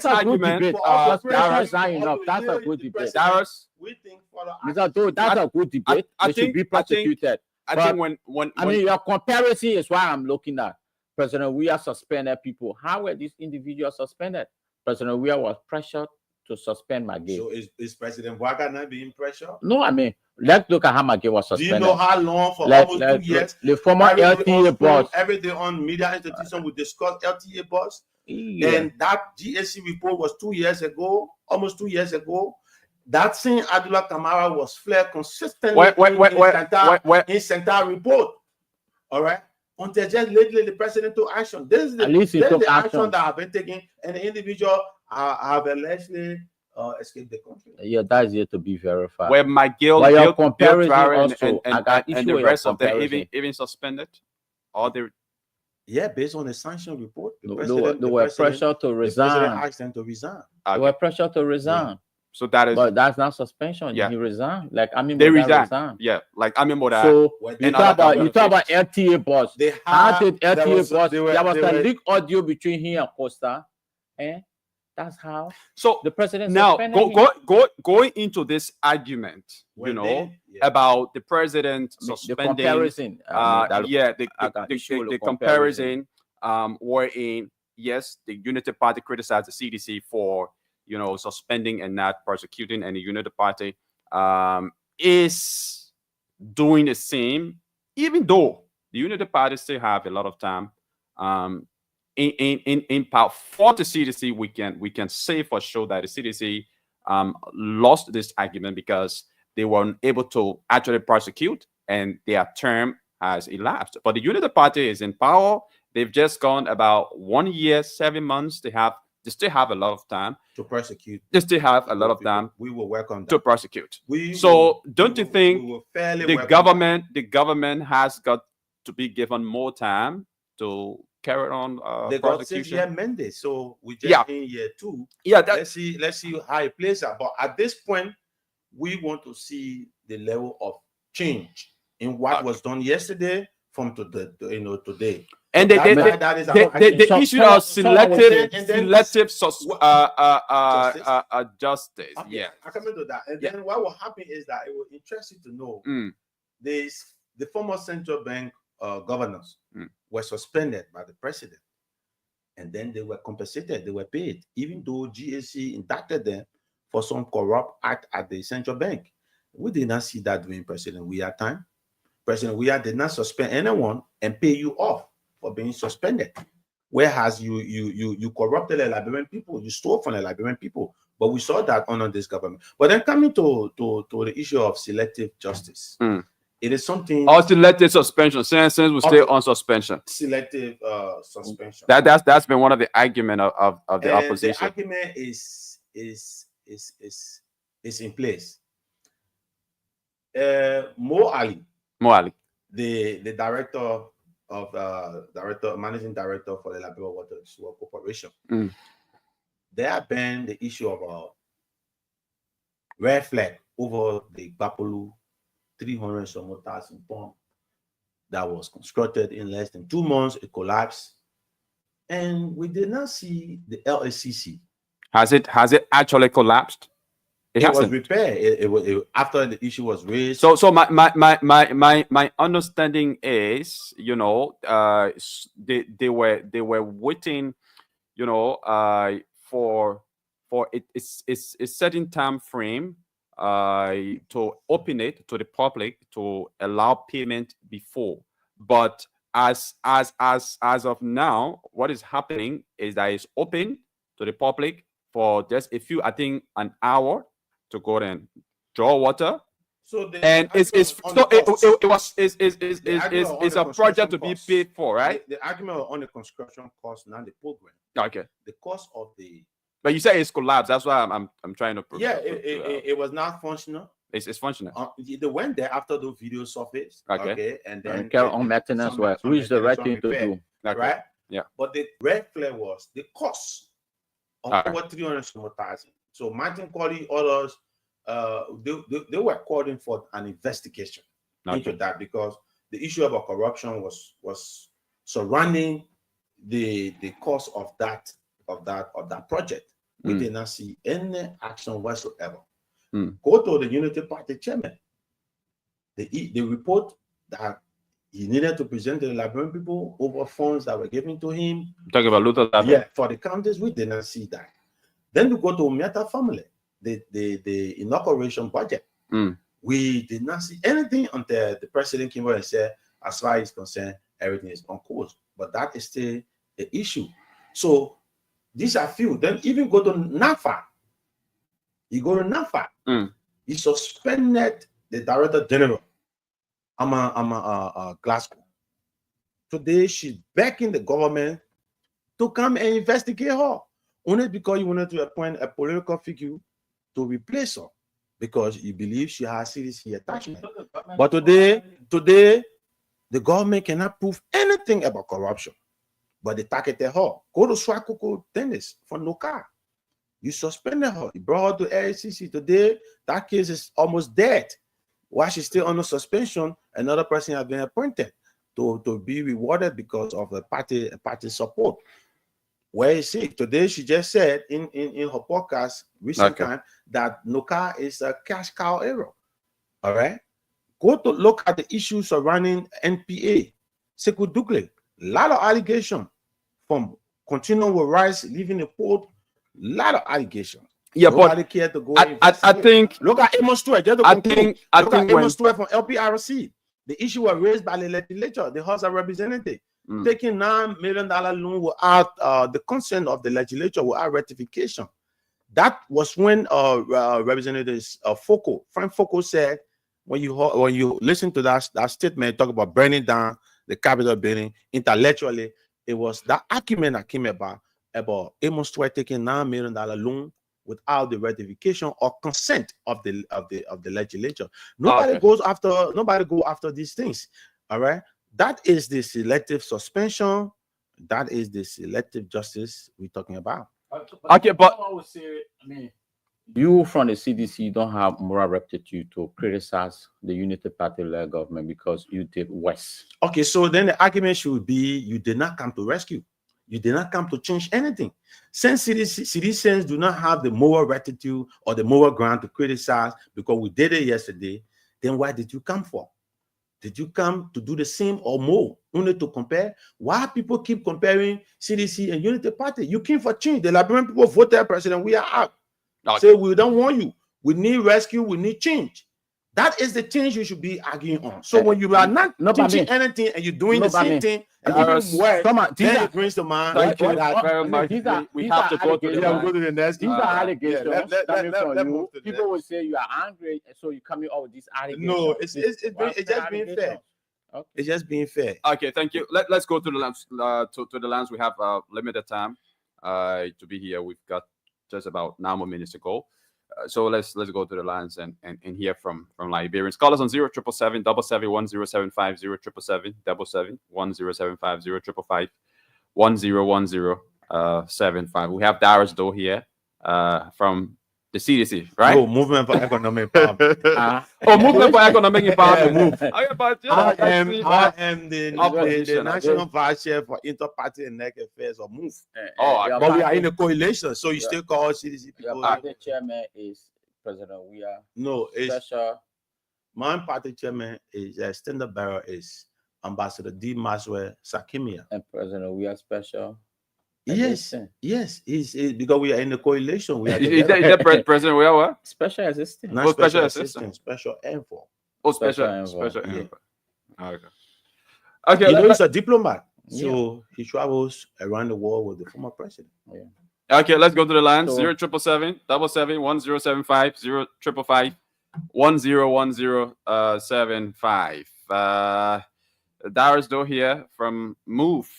a good debate. Suspension is not enough. That's a good debate. We think further Mr. Do, that's a good debate. They should be prosecuted. I think when your comparison is why I'm looking at. President we are suspended people. How were these individuals suspended? President Weah was pressured to suspend Maggie. So is President Bwaga not being pressured? No, I mean, let's look at how Maggie was suspended. Do you know how long for almost 2 years? The former LTA boss. Every day on media institution, we discuss LTA boss. Yeah. And that GSC report was 2 years ago, almost 2 years ago. That same Abdullah Kamara was flared consistently in Central report. All right. Until just lately, the president took action. This is the action that have been taken, and the individual have allegedly escaped the country. Yeah, that is yet to be verified. Where Miguel and the rest of them even suspended, or they based on the sanction report, they were pressured to resign. The president asked them to resign. They were pressured to resign. Yeah. So that is, but that's not suspension. Yeah, he resigned. Like they resigned. Yeah, like Moda. So you talk about LTA boss. How did LTA boss? There was a leak audio between him and Costa, and that's how. So the president now going into this argument, about the president suspending. The comparison. The comparison. Wherein yes, the Unity Party criticized the CDC for suspending and not prosecuting, and the Unity Party is doing the same, even though the Unity Party still have a lot of time in power. For the CDC, we can say for sure that the CDC lost this argument because they weren't able to actually prosecute, and their term has elapsed. But the Unity Party is in power. They've just gone about 1 year, 7 months. They still have a lot of time to prosecute. They still have a lot of time. We will work on that. To prosecute. Don't you think the government has got to be given more time to carry on they prosecution? Got 6-year mandate, so we just in year 2. Yeah, let's see how it plays out. But at this point, we want to see the level of change in what was done yesterday from today. And So they that is another they argument. issued a selective justice. Okay, Yeah. I come into that. And Yeah. then what will happen is that it will interest you to know the former central bank governors were suspended by the president. And then they were compensated, they were paid, even though GAC indicted them for some corrupt act at the central bank. We did not see that during President Weah time. President Weah did not suspend anyone and pay you off for being suspended. Whereas you corrupted the Liberian people, you stole from the Liberian people. But we saw that under this government. But then coming to the issue of selective justice, it is something. Or selective suspension, since we stay on suspension. Selective suspension. That's been one of the argument of the and opposition. The argument is in place. Mo Ali, the director of managing director for the Liberia Water Corporation, they have banned the issue of red flag over the Bapolu 300 some thousand pump that was constructed in less than 2 months. It collapsed, and we did not see the LACC. Has it actually collapsed? It was repaired. It was after the issue was raised. So my understanding is, you know, they were waiting, you know, for it's a certain time frame to open it to the public to allow payment before. But as of now, what is happening is that it's open to the public for just a few, I think, an hour to go and draw water. So it's a project to be paid for, right? The argument on the construction cost, not the program. Okay. The cost of the. But you say it's collapsed. That's why I'm trying to prove. Yeah, it was not functional. It's functional. They went there after the video surfaced. Okay, and then on maintenance work, which is the right thing to do. Okay. Right? Yeah. But the red flag was the cost of over 300,000. So Martin Colley, others, they were calling for an investigation into that, because the issue about corruption was surrounding the cost of that project. We did not see any action whatsoever. Go to the Unity Party chairman. The report that he needed to present to the Liberian people over funds that were given to him. Talking about Luther. Yeah, for the counties, we did not see that. Then we go to Miata family, the inauguration budget. We did not see anything until the president came out and said, as far as concerned, everything is on course. But that is still an issue. So these are few. Then even go to NAFA. You go to NAFA. He suspended the director general. I'm a Glasgow. Today she's begging the government to come and investigate her. Only because you wanted to appoint a political figure to replace her, because you believe she has serious attachment. But today, the government cannot prove anything about corruption. But they targeted her. Go to Swakoko Dennis for Noka. You suspended her. You brought her to LACC. Today, that case is almost dead. While she's still under suspension, another person has been appointed to be rewarded because of the party support. Where is she? Today, she just said in her podcast recent time that Noka is a cash cow error. All right? Go to look at the issues surrounding NPA. Sekou Dougle, a lot of allegations from continuing with rice, leaving the port, a lot of allegations. Yeah, nobody but cared to go. I think look at Amos Stewart. I think Amos Stewart from LPRC. The issue was raised by the legislature, the House of Representatives, taking $9 million loan without the consent of the legislature, without ratification. That was when Representative Frank Foucault said, when you listen to that statement, talk about burning down the Capitol building intellectually, it was that argument that came about Amos Stewart taking $9 million loan without the ratification or consent of the legislature. Nobody go after these things. All right. That is the selective suspension. That is the selective justice we're talking about. Okay, but I would say, I mean, You from the CDC don't have moral rectitude to criticize the Unity Party-led government because you did worse. Okay, so then the argument should be you did not come to rescue. You did not come to change anything. Since citizens do not have the moral rectitude or the moral ground to criticize because we did it yesterday, then why did you come for? Did you come to do the same or more? Only to compare? Why people keep comparing CDC and Unity Party? You came for change. The Liberian people voted president. We are out. Okay. Say we don't want you. We need rescue. We need change. That is the change you should be arguing on. So when you are not teaching anything and you're doing the same thing, and even worse, then it brings to mind. Thank you very much. We have to go to the go to the next. These are allegations coming from let's you. move to the People will say you are angry, so you coming up with these allegations. No, it's just being fair. Okay. It's just being fair. Okay, thank you. Let's go to the lands. To the lands. We have limited time to be here. We've got just about 9 more minutes to go. So let's go to the lines and hear from Liberians. Call us on 0777 771 0775 077 1075 055 101075. We have Darius Doe here from the CDC, right? No, Movement for Economic Empowerment. Movement for Economic Empowerment. I am the National Vice Chair for Inter-Party and NEC Affairs, or MOVE. But we are in a coalition, so you still call CDC people. Your party chairman is President Weah. No, it's special. My party chairman is standard bearer is Ambassador D. Maswell Sakimia. And President Weah special. Yes, it's because we are in the coalition. We are is that President Weah what? Special assistant. Not special assistant, special envoy. Oh, special envoy. Okay. Okay, you know, he's a diplomat, so he travels around the world with the former president. Yeah. Okay, let's go to the line. 0777 771 1075 055 101075. Darius Doe here from MOVE.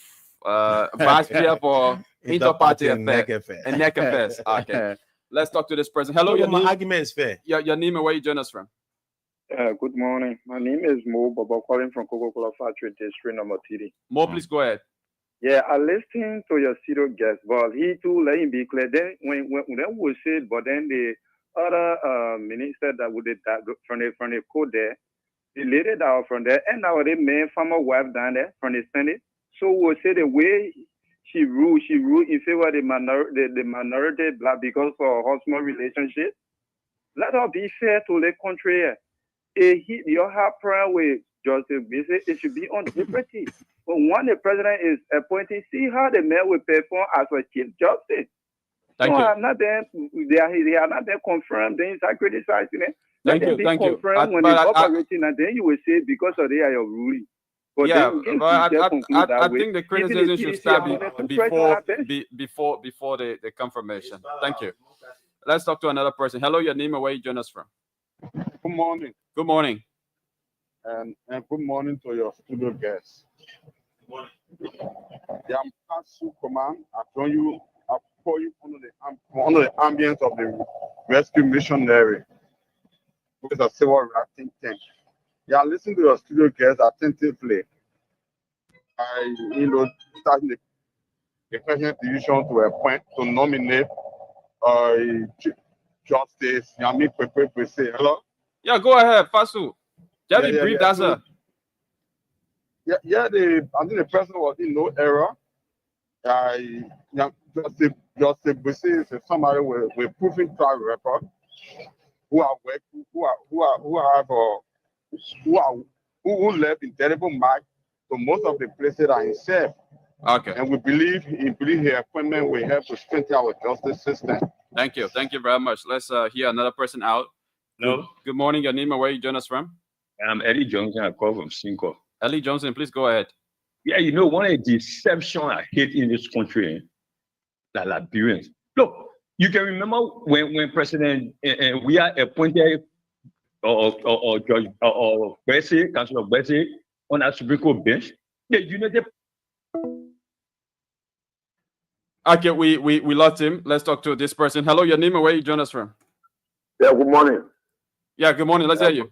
Vice Chair for Inter-Party Affairs and NEC Affairs. Okay, let's talk to this person. Hello, my argument is fair. Your name and where you join us from? Good morning. My name is Mo Baba, calling from Coca-Cola Factory District number 3. Mo, please go ahead. Yeah, I listened to your studio guest, but he too let him be clear. Then when we said, but then the other minister that would from the code there, he laid it out from there, and now the main farmer wife down there from the Senate. So we'll say the way she ruled in favor of the minority black because of her husband relationship. Let us be fair to the country. Your problem with Joseph Bisi, it should be on liberty. But when the president is appointed, see how the man will perform as a chief justice. Thank you. They are not there confirmed, then I criticize them. Thank you. Confirmed when it's operating, and then you will say because of they are your ruling. But yeah, but I think the criticism should start before the confirmation. Thank you. Let's talk to another person. Hello, your name and where you join us from? Good morning. Good morning. And good morning to your studio guests. Good morning. Yeah, I'm Pasu Command. I call you under the ambience of the rescue missionary, which is a civil rights think tank. Yeah, listen to your studio guests attentively. Starting the president's decision to nominate Justice Yami Pepe. Hello? Yeah, go ahead, Fasu. Just be brief, that's it. I think the president was in no error. Justice Bisi is somebody with proven track record who left indelible mark to most of the places that he served. Okay. And we believe his appointment will help to strengthen our justice system. Thank you very much. Let's hear another person out. Hello. Good morning. Your name and where you join us from? I'm Eddie Johnson. I call from Cinco. Eddie Johnson, please go ahead. Yeah, you know, one of the deception I hate in this country, the Liberians. Look, you can remember when President we are appointed or Judge or Bessie, Councilor Bessie on a Supreme Court bench. The United. Okay, we lost him. Let's talk to this person. Hello, your name and where you join us from? Yeah, good morning. Yeah, good morning. Let's hear you.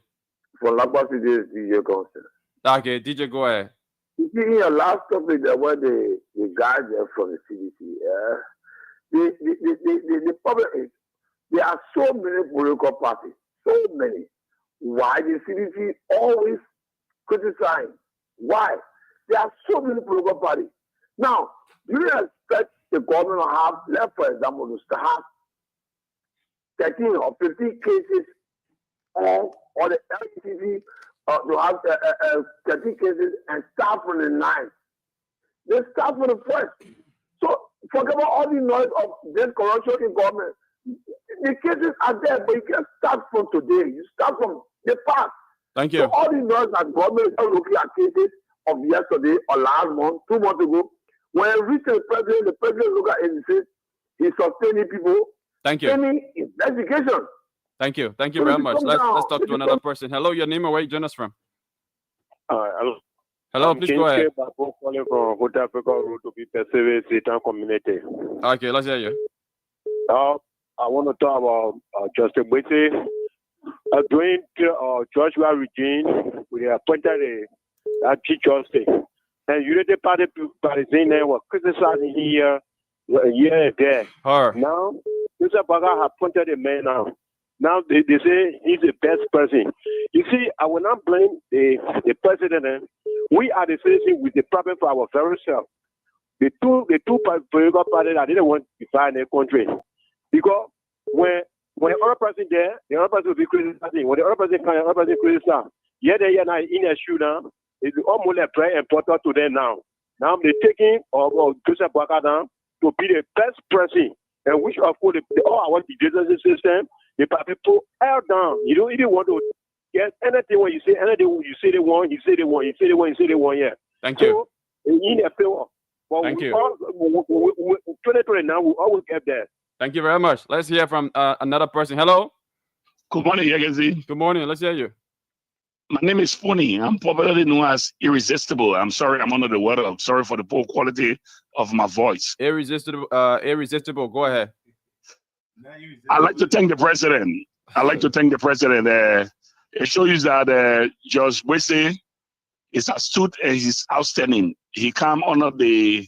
From Lagos City, DJ Constant. Okay, DJ, go ahead. You see, in your last topic, there were the guys from the CDC. The problem is There are so many political parties, so many. Why the CDC always criticizing? Why? There are so many political parties. Now, do you expect the government to have, let's for example, to have 13 or 15 cases or the LCC to have 13 cases and start from the 9th? They start from the 1st. So forget about all the noise of this corruption in government. The cases are there, but you can't start from today. You start from the past. Thank you. So all the noise that government is looking at cases of yesterday or last month, 2 months ago, when I reach the president look at it and says he's sustaining people. Thank you. Sustaining investigation. Thank you. Thank you So very if you much. come Let's down, talk if to you another come- person. Hello, your name and where you join us from? Hello. Hello, I'm please go ahead. Bako calling from Hotel Africa Road to be persevered Satan community. Okay, let's hear you. I want to talk about Justice Bwete. During Joshua regime, we appointed a chief justice. And United Party Palestinians were criticizing here a year and there. Now, Mr. Baga has appointed a man now. Now they say he's the best person. You see, I will not blame the president. We are the citizens with the problem for our very self. The two political parties that didn't want to find a country. Because when the other person there, the other person will be criticizing. When the other person can, the other person criticize. Yeah, they are in a shoe now. It's almost like very important to them now. Now they're taking Joseph Baka down to be the best person. And which of course all our justice system, the people hell down. You don't even want to get anything when you say anything you say they want, you say they want, you say they want, you say they want, yeah. Thank you. So, in a favor. But Thank you. 2020 now we always get there. Thank you very much. Let's hear from another person. Hello. Good morning, Yagazi. Good morning. Let's hear you. My name is Funny. I'm popularly known as Irresistible. I'm sorry, I'm under the weather. I'm sorry for the poor quality of my voice. Irresistible. Irresistible. Go ahead. I'd like to thank the president. It shows that Judge Wese is astute and he's outstanding. He came under the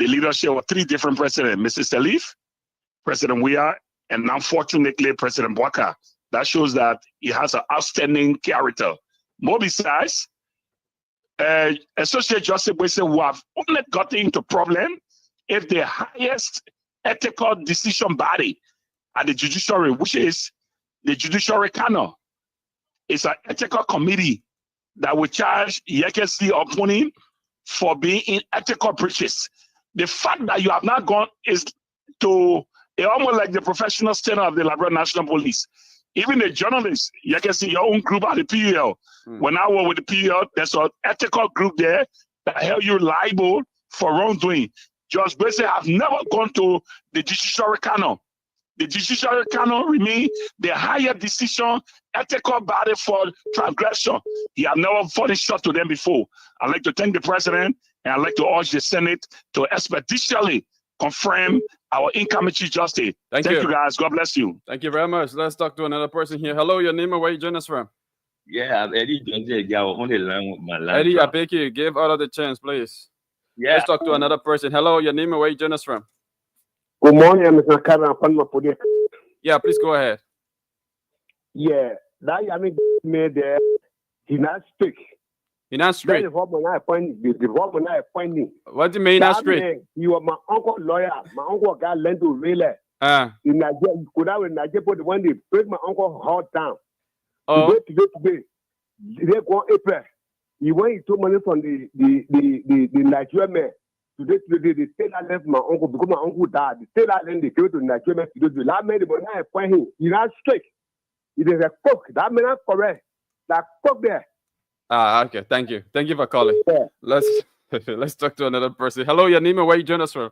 leadership of 3 different presidents, Mrs. Salif, President Weah, and unfortunately President Bwaka. That shows that he has an outstanding character. More besides, Associate Justice Wese will have only gotten into problem if the highest ethical decision body at the judiciary, which is the Judiciary Council, is an ethical committee that will charge Yekesi Opuni for being in ethical breaches. The fact that you have not gone is to almost like the professional standard of the Liberia National Police. Even the journalists, you can see your own group at the PL. When I work with the PL, there's an ethical group there that held you liable for wrongdoing. Judge Bese have never gone to the Judiciary Council. The Judiciary Council remain the higher decision ethical body for transgression. He have never fallen short to them before. I'd like to thank the president and I'd like to urge the Senate to expeditiously confirm our incoming Chief Justice. Thank you guys. God bless you. Thank you very much. Let's talk to another person here. Hello, your name and where you join us from? Yeah, I'm Eddie on the line with my line. Eddie, I beg you, give all of the chance, please. Yeah. Let's talk to another person. Hello, your name and where you join us from? Good morning, Mr. Karen. Yeah, please go ahead. Yeah, that Yami made there, he not speak. He not straight. That is what when I appoint the what when I appoint me. What do you mean not straight? Man, he was my uncle lawyer. My uncle got lent to really. In Nigeria, could have in Nigeria, but when they break my uncle heart down. Today. They go April. He went, he took money from the Nigerian man. Today, the tailor left my uncle because my uncle died. The tailor then they came to Nigerian man to do that man, but now I point him. He not straight. It is a cook. That man not correct. That cook there. Okay. Thank you. Thank you for calling. Yeah. Let's talk to another person. Hello, your name and where you join us from?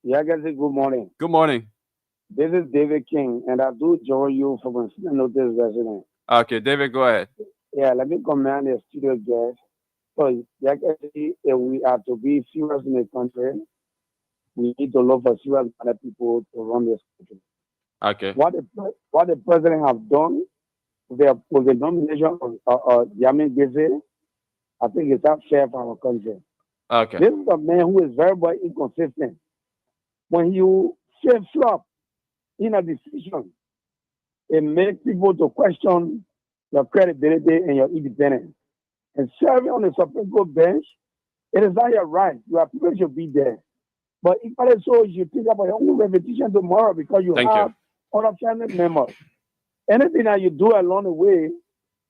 Yeah, I can say good morning. Good morning. This is David King, and I do join you from a notice resident. Okay, David, go ahead. Yeah, let me commend the studio guest. So, actually, if we are to be serious in the country, we need to look for serious other people to run this country. Okay. What the president have done with the nomination of Yamin Geze, I think it's not fair for our country. Okay. This is a man who is very, very inconsistent. When you say flop, in a decision, it makes people to question your credibility and your independence. And serving on the Supreme Court bench, it is not your right. Your people should be there. But equally so, you think about your own repetition tomorrow because you have other family members. Anything that you do along the way,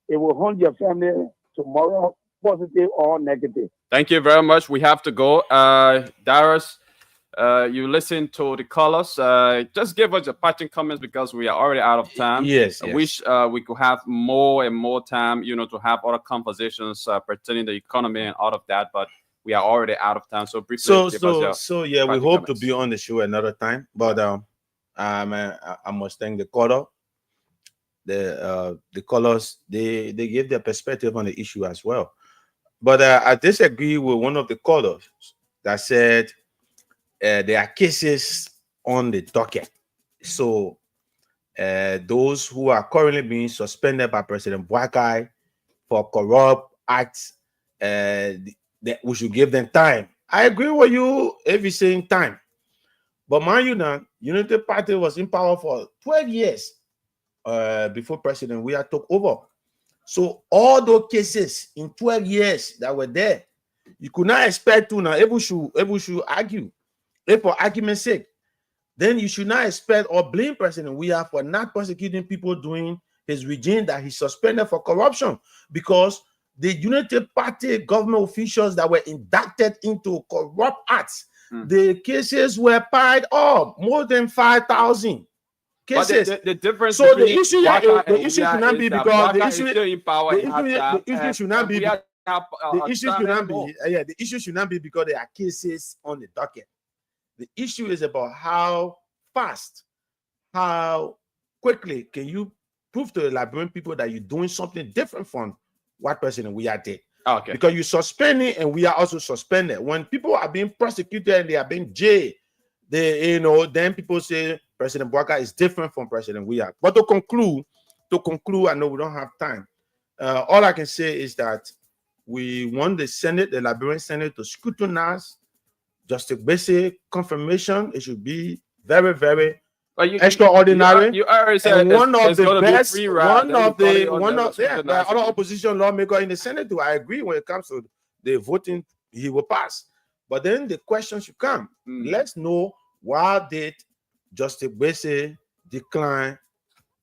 it will haunt your family tomorrow, positive or negative. Thank you very much. We have to go. Darius, you listen to the callers. Just give us your parting comments because we are already out of time. Yes, I yes. wish we could have more and more time, to have other conversations pertaining to the economy and all of that. But we are already out of time. So briefly, yeah, we hope to be on the show another time. But I must thank the caller. The callers, they gave their perspective on the issue as well. But I disagree with one of the callers that said there are cases on the docket. So those who are currently being suspended by President Boakai for corrupt acts, that we should give them time. I agree with you if you're saying time. But mind you now, Unity Party was in power for 12 years before President Weah took over. So all those cases in 12 years that were there, you could not expect to now able to argue. If for argument's sake, then you should not expect or blame President Weah for not prosecuting people doing his regime that he suspended for corruption, because the Unity Party government officials that were indicted into corrupt acts, the cases were piled up, more than 5,000 cases. But the difference. So the issue should not be because the issue should not be. The issue should not be because there are cases on the docket. The issue is about how fast, how quickly can you prove to the Liberian people that you're doing something different from what President Weah did. Okay. Because you're suspending and we are also suspended. When people are being prosecuted and they are being jailed, then people say President Boakai is different from President Weah. But to conclude, I know we don't have time. All I can say is that we want the Liberian Senate to scrutinize Justice Bese confirmation. It should be very, very extraordinary. You already said and one of the best, other opposition lawmaker in the Senate too. I agree when it comes to the voting, he will pass. But then the question should come. Let's know why did Justice Bese decline,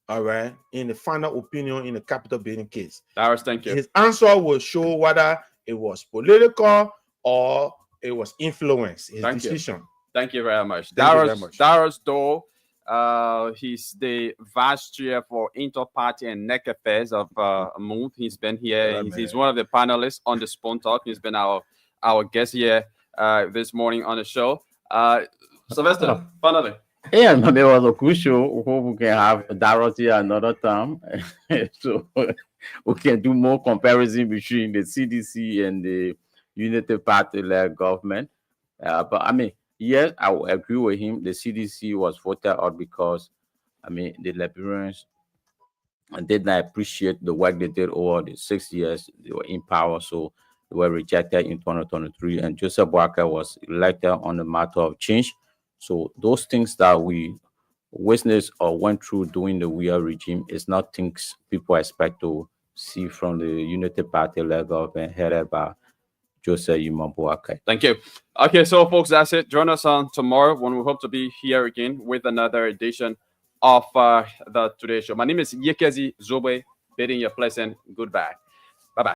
all right, in the final opinion in the capital building case. Darius, thank you. His answer will show whether it was political or it was influence, his decision. Thank you very much. Darius Doe, he's the vice chair for Inter-Party and NEC Affairs of MOVE. He's been here. He's one of the panelists on the Spoon Talk. He's been our guest here this morning on the show. Sylvester, finally. Yeah, it was a crucial. Hope we can have Darius here another time, so we can do more comparison between the CDC and the Unity Party-led government. But I mean, yes, I will agree with him. The CDC was voted out because, the Liberians did not appreciate the work they did over the 6 years they were in power, so they were rejected in 2023. And Joseph Boakai was elected on the matter of change. So those things that we witnessed or went through during the Weah regime is not things people expect to see from the Unity Party-led government headed by Joseph Boakai. Thank you. Okay, so folks, that's it. Join us on tomorrow when we hope to be here again with another edition of the Today Show. My name is Yekezi Zobe, bidding you a pleasant goodbye.